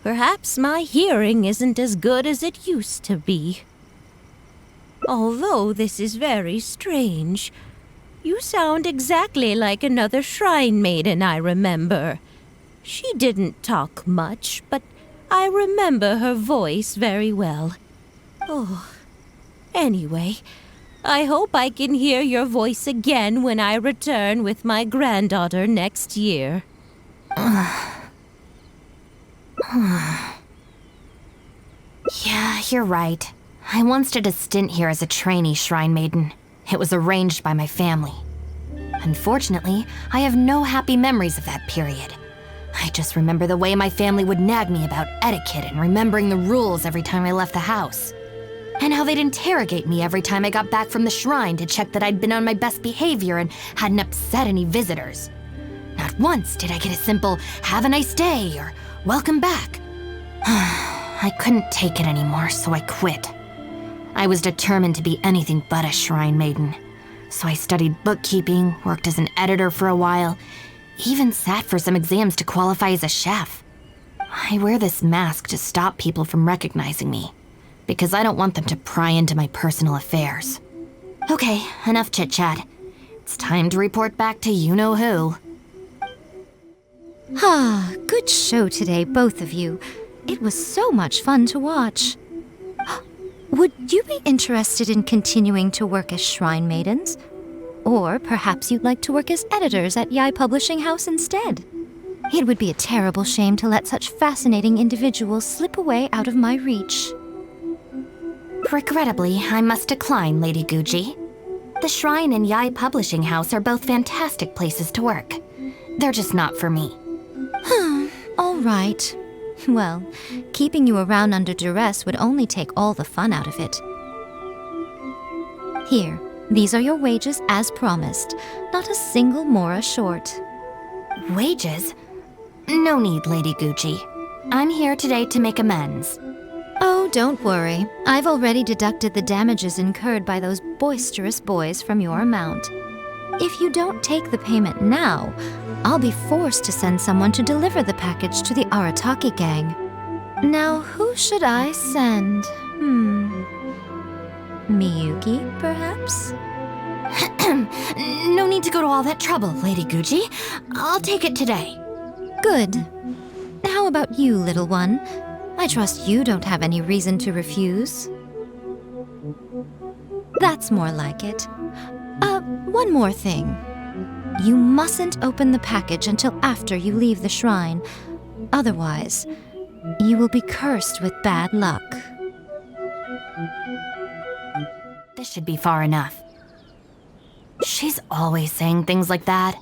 perhaps my hearing isn't as good as it used to be. Although this is very strange, you sound exactly like another shrine maiden I remember. She didn't talk much, but I remember her voice very well. Oh, anyway, I hope I can hear your voice again when I return with my granddaughter next year. Yeah, you're right. I once did a stint here as a trainee shrine maiden. It was arranged by my family. Unfortunately, I have no happy memories of that period. I just remember the way my family would nag me about etiquette and remembering the rules every time I left the house. And how they'd interrogate me every time I got back from the shrine to check that I'd been on my best behavior and hadn't upset any visitors. Not once did I get a simple, "Have a nice day," or "Welcome back." I couldn't take it anymore, so I quit. I was determined to be anything but a shrine maiden. So I studied bookkeeping, worked as an editor for a while, even sat for some exams to qualify as a chef. I wear this mask to stop people from recognizing me, because I don't want them to pry into my personal affairs. Okay, enough chit-chat. It's time to report back to you-know-who. Good show today, both of you. It was so much fun to watch. Would you be interested in continuing to work as shrine maidens? Or perhaps you'd like to work as editors at Yai Publishing House instead? It would be a terrible shame to let such fascinating individuals slip away out of my reach. Regrettably, I must decline, Lady Guji. The Shrine and Yai Publishing House are both fantastic places to work. They're just not for me. All right. Well, keeping you around under duress would only take all the fun out of it. Here, these are your wages as promised. Not a single mora short. Wages? No need, Lady Guji. I'm here today to make amends. Oh, don't worry. I've already deducted the damages incurred by those boisterous boys from your amount. If you don't take the payment now, I'll be forced to send someone to deliver the package to the Arataki gang. Now, who should I send? Miyuki, perhaps? No need to go to all that trouble, Lady Gucci. I'll take it today. Good. How about you, little one? I trust you don't have any reason to refuse. That's more like it. One more thing. You mustn't open the package until after you leave the shrine. Otherwise, you will be cursed with bad luck. This should be far enough. She's always saying things like that.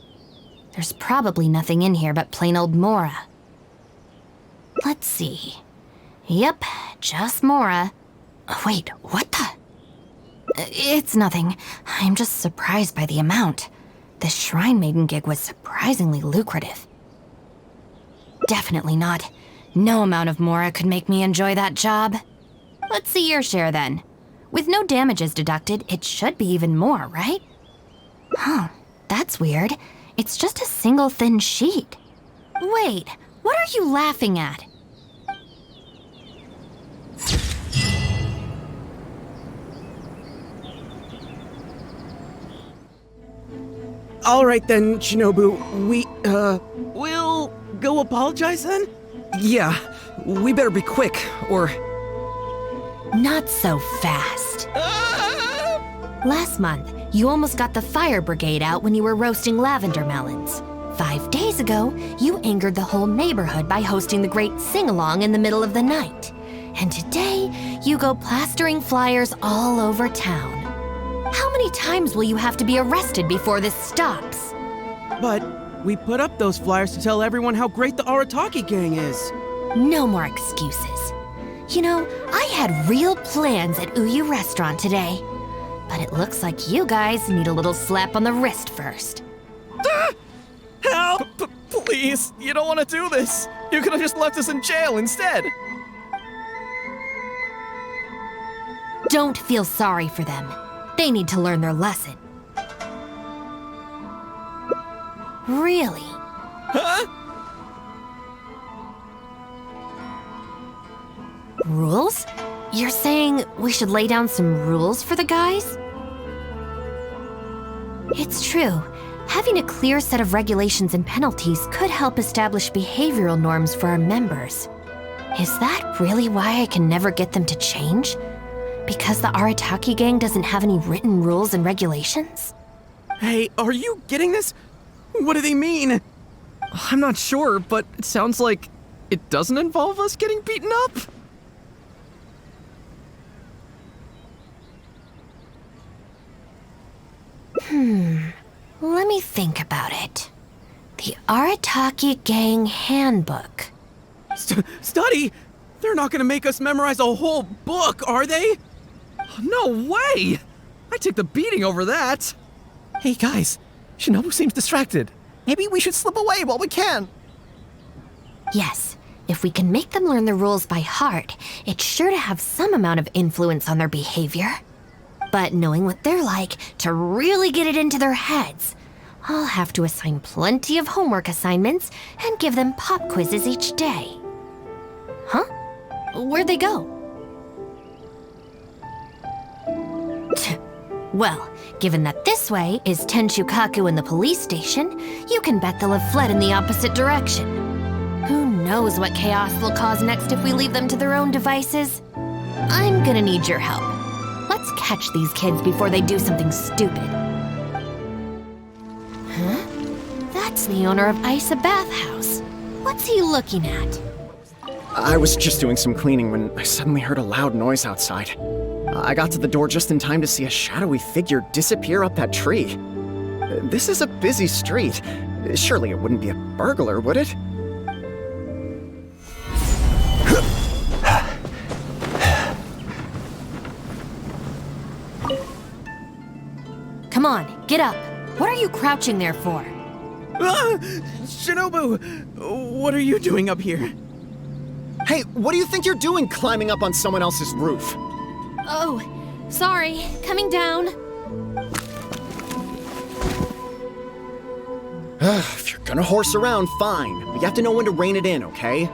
There's probably nothing in here but plain old Mora. Let's see. Yep, just Mora. Wait, what the? It's nothing. I'm just surprised by the amount. This Shrine Maiden gig was surprisingly lucrative. Definitely not. No amount of Mora could make me enjoy that job. Let's see your share then. With no damages deducted, it should be even more, right? Huh, that's weird. It's just a single thin sheet. Wait, what are you laughing at? All right then, Shinobu. We'll go apologize then? Yeah, we better be quick, or... Not so fast. Last month, you almost got the fire brigade out when you were roasting lavender melons. 5 days ago, you angered the whole neighborhood by hosting the great sing-along in the middle of the night. And today, you go plastering flyers all over town. How many times will you have to be arrested before this stops? But we put up those flyers to tell everyone how great the Arataki gang is. No more excuses. You know, I had real plans at Uyu Restaurant today. But it looks like you guys need a little slap on the wrist first. Help! Please, you don't want to do this. You could have just left us in jail instead. Don't feel sorry for them. They need to learn their lesson. Really? Huh? Rules? You're saying we should lay down some rules for the guys? It's true. Having a clear set of regulations and penalties could help establish behavioral norms for our members. Is that really why I can never get them to change? Because the Arataki gang doesn't have any written rules and regulations? Hey, are you getting this? What do they mean? I'm not sure, but it sounds like it doesn't involve us getting beaten up. Let me think about it. The Arataki Gang Handbook. Study? They're not gonna make us memorize a whole book, are they? No way! I take the beating over that. Hey guys, Shinobu seems distracted. Maybe we should slip away while we can. Yes, if we can make them learn the rules by heart, it's sure to have some amount of influence on their behavior. But knowing what they're like, to really get it into their heads, I'll have to assign plenty of homework assignments and give them pop quizzes each day. Huh? Where'd they go? Well, given that this way is Tenshukaku and the police station, you can bet they'll have fled in the opposite direction. Who knows what chaos they'll cause next if we leave them to their own devices? I'm gonna need your help. Let's catch these kids before they do something stupid. Huh? That's the owner of Isa Bathhouse. What's he looking at? I was just doing some cleaning when I suddenly heard a loud noise outside. I got to the door just in time to see a shadowy figure disappear up that tree. This is a busy street. Surely it wouldn't be a burglar, would it? Come on, get up. What are you crouching there for? Ah! Shinobu! What are you doing up here? Hey, what do you think you're doing climbing up on someone else's roof? Oh, sorry. Coming down. If you're gonna horse around, fine. But you have to know when to rein it in, okay?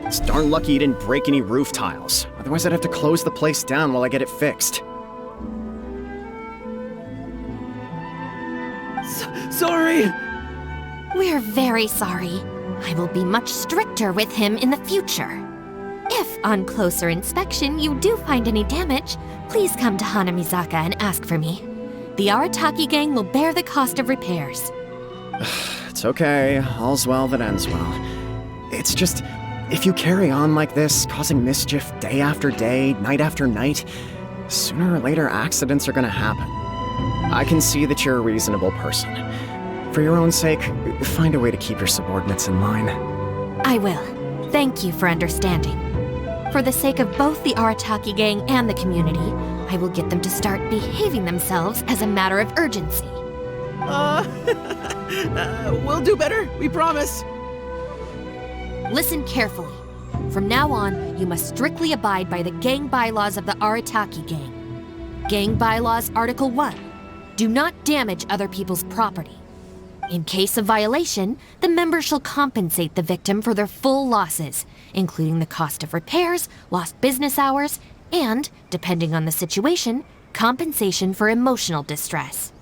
It's darn lucky you didn't break any roof tiles. Otherwise, I'd have to close the place down while I get it fixed. Sorry! We're very sorry. I will be much stricter with him in the future. If, on closer inspection, you do find any damage, please come to Hanamizaka and ask for me. The Arataki gang will bear the cost of repairs. It's okay. All's well that ends well. It's just, if you carry on like this, causing mischief day after day, night after night, sooner or later accidents are gonna happen. I can see that you're a reasonable person. For your own sake, find a way to keep your subordinates in line. I will. Thank you for understanding. For the sake of both the Arataki gang and the community, I will get them to start behaving themselves as a matter of urgency. We'll do better, we promise. Listen carefully. From now on, you must strictly abide by the gang bylaws of the Arataki gang. Gang bylaws Article 1. Do not damage other people's property. In case of violation, the member shall compensate the victim for their full losses, including the cost of repairs, lost business hours, and, depending on the situation, compensation for emotional distress.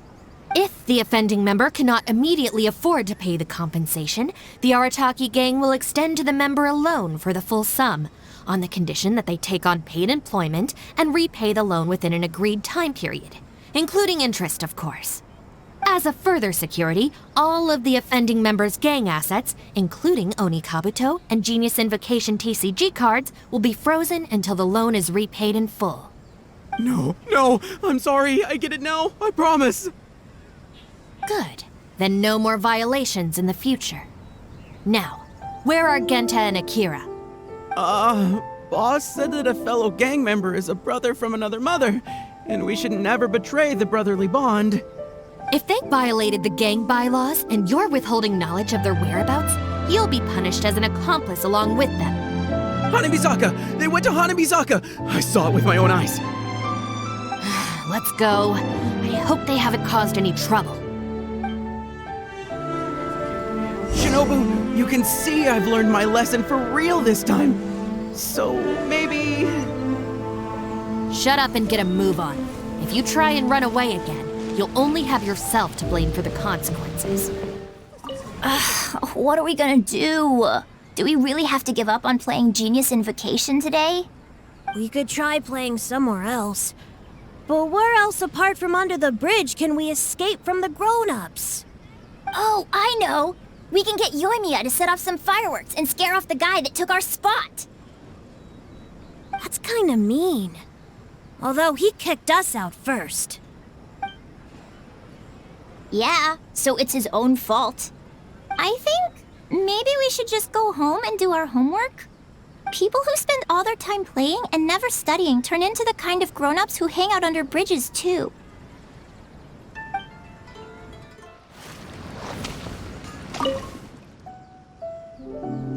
If the offending member cannot immediately afford to pay the compensation, the Arataki gang will extend to the member a loan for the full sum, on the condition that they take on paid employment and repay the loan within an agreed time period, including interest, of course. As a further security, all of the offending member's gang assets, including Oni Kabuto and Genius Invocation TCG cards, will be frozen until the loan is repaid in full. No, I'm sorry, I get it now, I promise. Good. Then no more violations in the future. Now, where are Genta and Akira? Boss said that a fellow gang member is a brother from another mother, and we should never betray the brotherly bond. If they violated the gang bylaws and you're withholding knowledge of their whereabouts, you'll be punished as an accomplice along with them. Hanamizaka! They went to Hanamizaka! I saw it with my own eyes. Let's go. I hope they haven't caused any trouble. Shinobu, you can see I've learned my lesson for real this time. So maybe... Shut up and get a move on. If you try and run away again, you'll only have yourself to blame for the consequences. What are we gonna do? Do we really have to give up on playing Genius Invocation today? We could try playing somewhere else. But where else apart from under the bridge can we escape from the grown-ups? Oh, I know! We can get Yoimiya to set off some fireworks and scare off the guy that took our spot! That's kinda mean. Although he kicked us out first. Yeah, so it's his own fault. I think maybe we should just go home and do our homework? People who spend all their time playing and never studying turn into the kind of grown-ups who hang out under bridges too.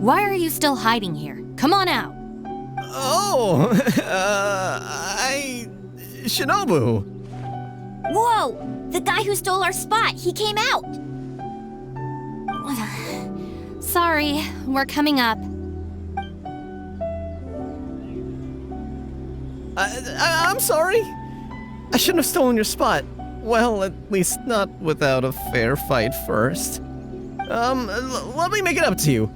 Why are you still hiding here? Come on out. Oh, Shinobu. Whoa! The guy who stole our spot, he came out! Sorry, we're coming up. I'm sorry. I shouldn't have stolen your spot. Well, at least not without a fair fight first. Let me make it up to you.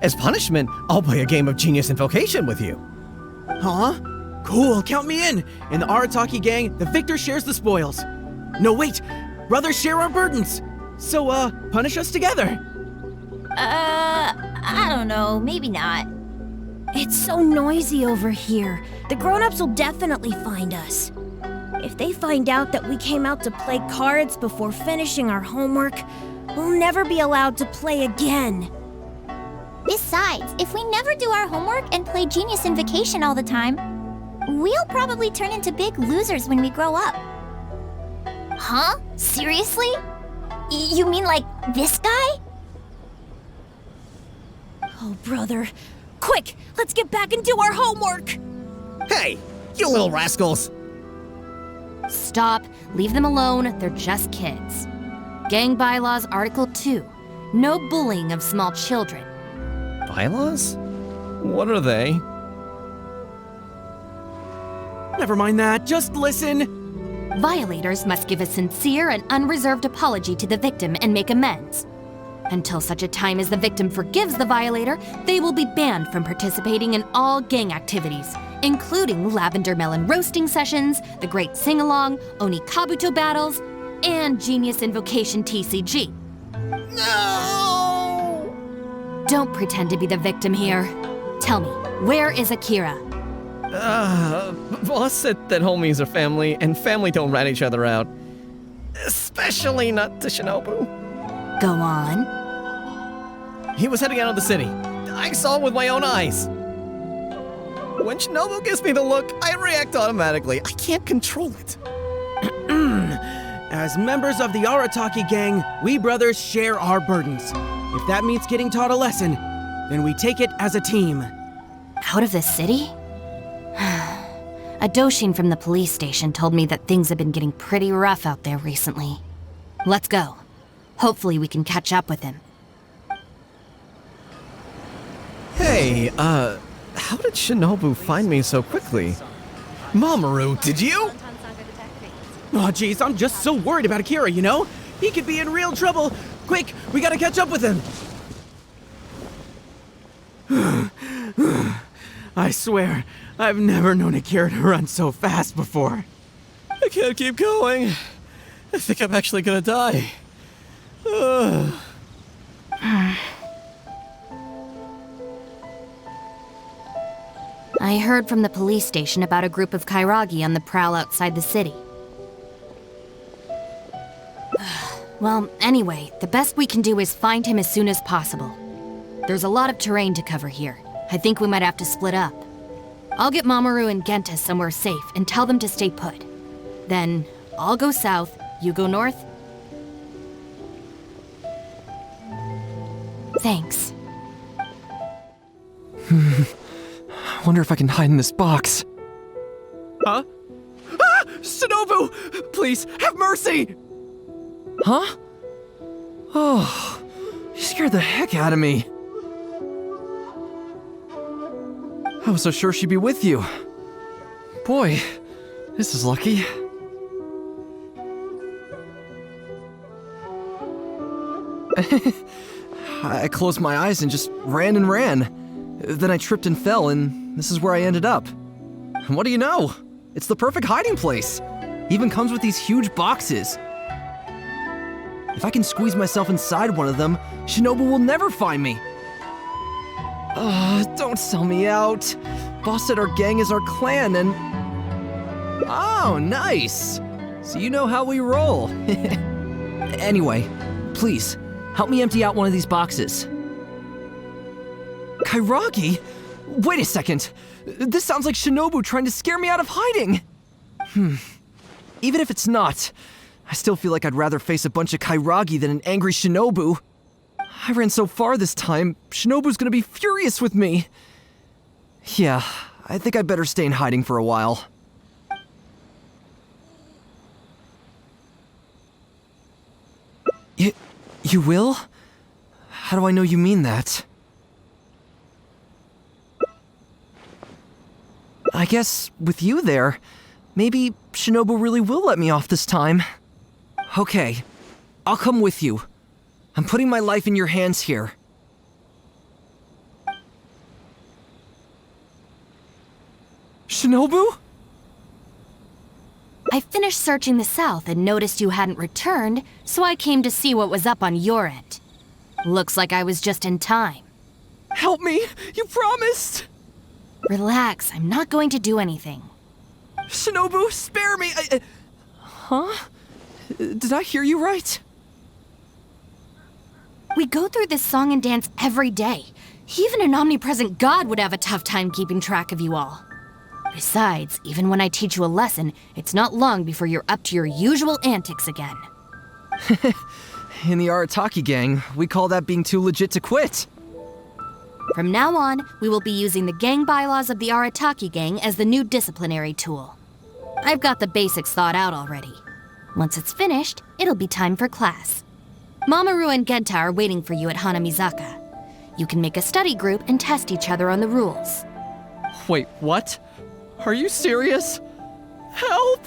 As punishment, I'll play a game of Genius Invocation with you. Huh? Cool, count me in. In the Arataki gang, the victor shares the spoils. No, wait! Brothers share our burdens! So, punish us together! I don't know, maybe not. It's so noisy over here. The grown-ups will definitely find us. If they find out that we came out to play cards before finishing our homework, we'll never be allowed to play again. Besides, if we never do our homework and play Genius Invocation all the time, we'll probably turn into big losers when we grow up. Huh? Seriously? You mean like this guy? Oh, brother. Quick, let's get back and do our homework! Hey, you little rascals! Stop. Leave them alone. They're just kids. Gang Bylaws Article 2. No bullying of small children. Bylaws? What are they? Never mind that, just listen. Violators must give a sincere and unreserved apology to the victim and make amends. Until such a time as the victim forgives the violator, they will be banned from participating in all gang activities, including lavender melon roasting sessions, the Great Sing-Along, Oni Kabuto battles, and Genius Invocation TCG. No! Don't pretend to be the victim here. Tell me, where is Akira? Boss said that homies are family, and family don't rat each other out. Especially not to Shinobu. Go on. He was heading out of the city. I saw him with my own eyes. When Shinobu gives me the look, I react automatically. I can't control it. As members of the Arataki gang, we brothers share our burdens. If that means getting taught a lesson, then we take it as a team. Out of the city? A Doshin from the police station told me that things have been getting pretty rough out there recently. Let's go. Hopefully we can catch up with him. Hey, how did Shinobu find me so quickly? Mamoru, did you? Oh, jeez, I'm just so worried about Akira, you know? He could be in real trouble. Quick, we gotta catch up with him. I swear, I've never known Akira to run so fast before. I can't keep going. I think I'm actually gonna die. I heard from the police station about a group of Kairagi on the prowl outside the city. Well, anyway, the best we can do is find him as soon as possible. There's a lot of terrain to cover here. I think we might have to split up. I'll get Mamoru and Genta somewhere safe and tell them to stay put. Then, I'll go south, you go north. Thanks. I wonder if I can hide in this box. Huh? Ah! Shinobu! Please, have mercy! Huh? Oh, you scared the heck out of me. I was so sure she'd be with you. Boy, this is lucky. I closed my eyes and just ran and ran. Then I tripped and fell, and this is where I ended up. And what do you know? It's the perfect hiding place. Even comes with these huge boxes. If I can squeeze myself inside one of them, Shinobu will never find me. Don't sell me out. Boss said our gang is our clan, and... Oh, nice. So you know how we roll. Anyway, please, help me empty out one of these boxes. Kairagi? Wait a second. This sounds like Shinobu trying to scare me out of hiding. Even if it's not, I still feel like I'd rather face a bunch of Kairagi than an angry Shinobu. I ran so far this time, Shinobu's gonna be furious with me. Yeah, I think I better stay in hiding for a while. You will? How do I know you mean that? I guess with you there, maybe Shinobu really will let me off this time. Okay, I'll come with you. I'm putting my life in your hands here. Shinobu? I finished searching the south and noticed you hadn't returned, so I came to see what was up on your end. Looks like I was just in time. Help me! You promised! Relax, I'm not going to do anything. Shinobu, spare me! Huh? Did I hear you right? We go through this song and dance every day. Even an omnipresent god would have a tough time keeping track of you all. Besides, even when I teach you a lesson, it's not long before you're up to your usual antics again. In the Arataki gang, we call that being too legit to quit. From now on, we will be using the gang bylaws of the Arataki gang as the new disciplinary tool. I've got the basics thought out already. Once it's finished, it'll be time for class. Mamoru and Genta are waiting for you at Hanamizaka. You can make a study group and test each other on the rules. Wait, what? Are you serious? Help!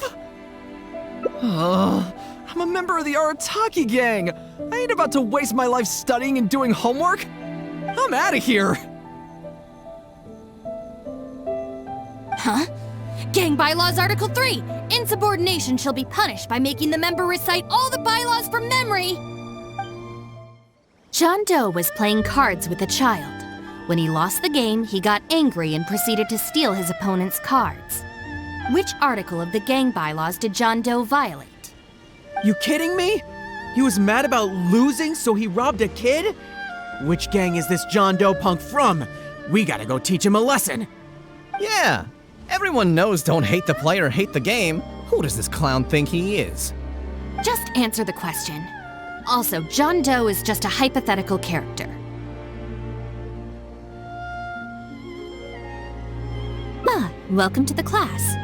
I'm a member of the Arataki gang. I ain't about to waste my life studying and doing homework. I'm out of here. Huh? Gang Bylaws Article 3. Insubordination shall be punished by making the member recite all the bylaws from memory. John Doe was playing cards with a child. When he lost the game, he got angry and proceeded to steal his opponent's cards. Which article of the gang bylaws did John Doe violate? You kidding me? He was mad about losing, so he robbed a kid? Which gang is this John Doe punk from? We gotta go teach him a lesson. Yeah, everyone knows don't hate the player, hate the game. Who does this clown think he is? Just answer the question. Also, John Doe is just a hypothetical character. Welcome to the class.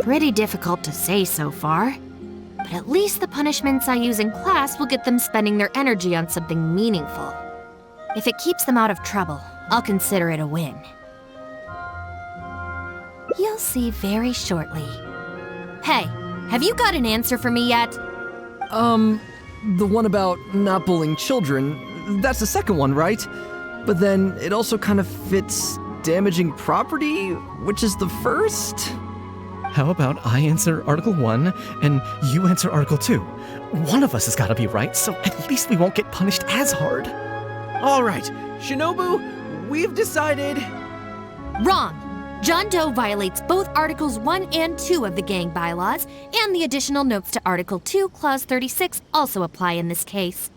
Pretty difficult to say so far, but at least the punishments I use in class will get them spending their energy on something meaningful. If it keeps them out of trouble, I'll consider it a win. You'll see very shortly. Hey, have you got an answer for me yet? The one about not bullying children, that's the second one, right? But then it also kind of fits damaging property, which is the first? How about I answer Article 1 and you answer Article 2? One of us has got to be right, so at least we won't get punished as hard. All right, Shinobu, we've decided... Wrong! John Doe violates both Articles 1 and 2 of the gang bylaws, and the additional notes to Article 2, Clause 36 also apply in this case.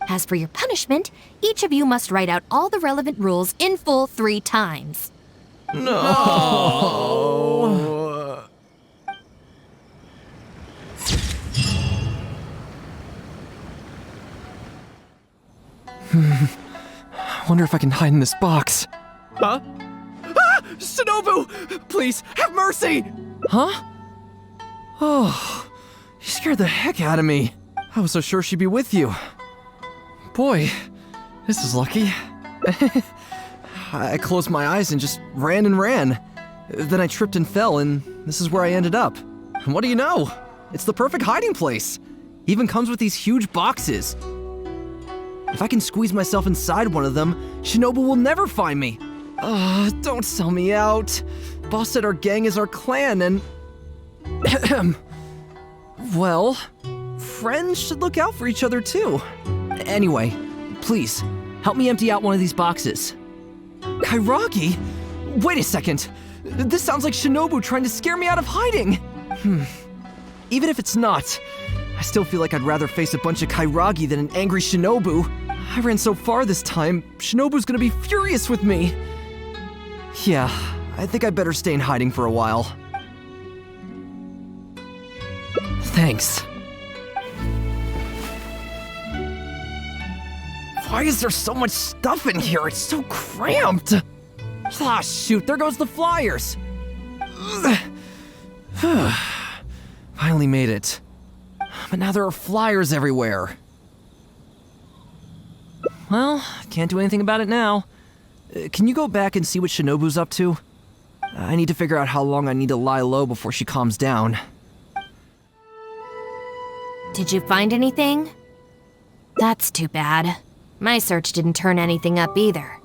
As for your punishment, each of you must write out all the relevant rules in full 3 times. No! I wonder if I can hide in this box. Huh? Ah! Shinobu! Please, have mercy! Huh? Oh, you scared the heck out of me. I was so sure she'd be with you. Boy, this is lucky. I closed my eyes and just ran and ran. Then I tripped and fell, and this is where I ended up. And what do you know? It's the perfect hiding place. Even comes with these huge boxes. If I can squeeze myself inside one of them, Shinobu will never find me. Don't sell me out. Boss said our gang is our clan, and... well, friends should look out for each other too. Anyway, please, help me empty out one of these boxes. Kairagi? Wait a second. This sounds like Shinobu trying to scare me out of hiding. Even if it's not, I still feel like I'd rather face a bunch of Kairagi than an angry Shinobu. I ran so far this time, Shinobu's gonna be furious with me. Yeah, I think I better stay in hiding for a while. Thanks. Why is there so much stuff in here? It's so cramped. Ah, shoot, there goes the flyers. Finally made it. But now there are flyers everywhere. Well, can't do anything about it now. Can you go back and see what Shinobu's up to? I need to figure out how long I need to lie low before she calms down. Did you find anything? That's too bad. My search didn't turn anything up either.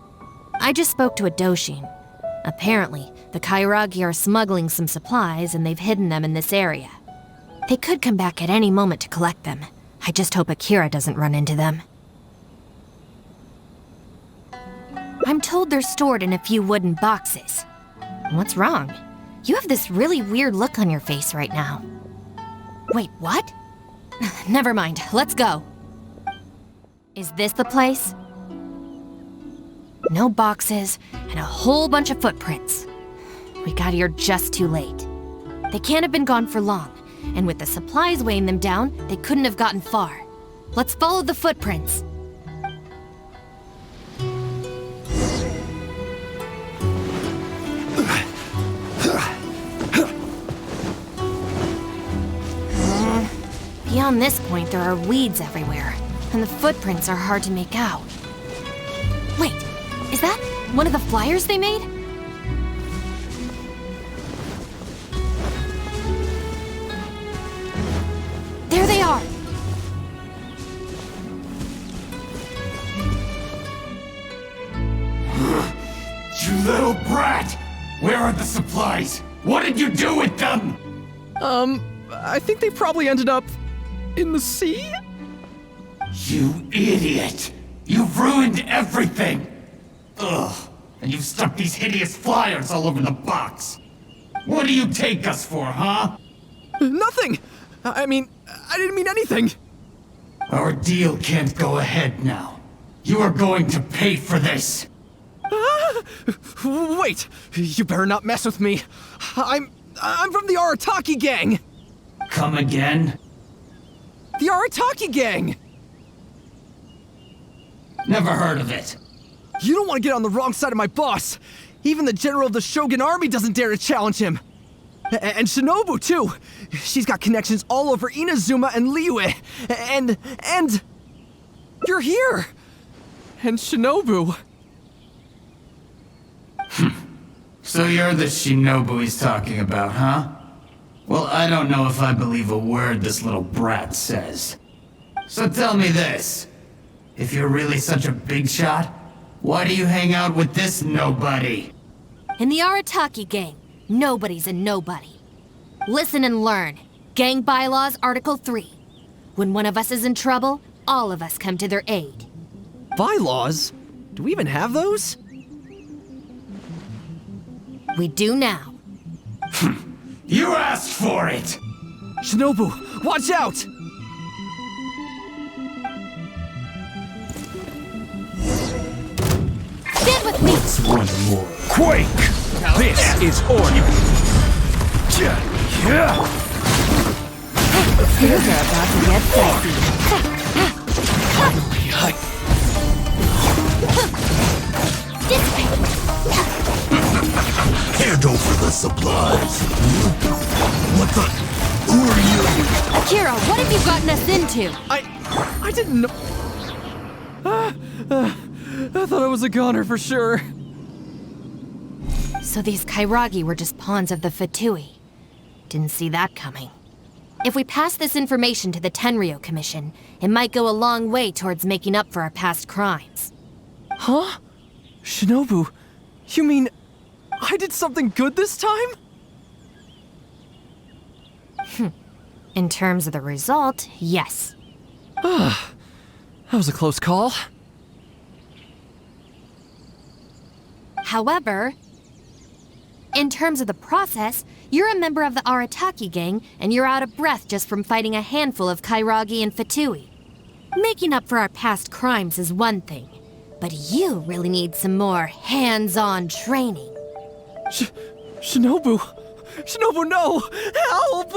I just spoke to a Doshin. Apparently, the Kairagi are smuggling some supplies and they've hidden them in this area. They could come back at any moment to collect them. I just hope Akira doesn't run into them. I'm told they're stored in a few wooden boxes. What's wrong? You have this really weird look on your face right now. Wait, what? Never mind, let's go. Is this the place? No boxes, and a whole bunch of footprints. We got here just too late. They can't have been gone for long, and with the supplies weighing them down, they couldn't have gotten far. Let's follow the footprints. Beyond Beyond this point, there are weeds everywhere, and the footprints are hard to make out. Wait, is that one of the flyers they made? There they are! You little brat! Where are the supplies? What did you do with them? I think they probably ended up in the sea? You idiot! You've ruined everything! Ugh, and you've stuck these hideous flyers all over the box. What do you take us for, huh? Nothing! I didn't mean anything! Our deal can't go ahead now. You are going to pay for this! Wait! You better not mess with me! I'm from the Arataki gang! Come again? The Arataki gang! Never heard of it. You don't want to get on the wrong side of my boss! Even the general of the Shogun army doesn't dare to challenge him! And Shinobu, too! She's got connections all over Inazuma and Liyue! And... You're here! And Shinobu! So you're the Shinobu he's talking about, huh? Well, I don't know if I believe a word this little brat says. So tell me this. If you're really such a big shot, why do you hang out with this nobody? In the Arataki gang, nobody's a nobody. Listen and learn. Gang Bylaws, Article 3. When one of us is in trouble, all of us come to their aid. Bylaws? Do we even have those? We do now. You asked for it! Shinobu, watch out! Stand with me! One more. Quake! This is order! Things are about to get dicey. Hand over the supplies. What the? Who are you? Akira, what have you gotten us into? I didn't know... I thought I was a goner for sure. So these Kairagi were just pawns of the Fatui. Didn't see that coming. If we pass this information to the Tenryo Commission, it might go a long way towards making up for our past crimes. Huh? Shinobu, you mean I did something good this time? In terms of the result, yes. That was a close call. However, in terms of the process, you're a member of the Arataki gang, and you're out of breath just from fighting a handful of Kairagi and Fatui. Making up for our past crimes is one thing, but you really need some more hands-on training. Shinobu! Shinobu, no! Help!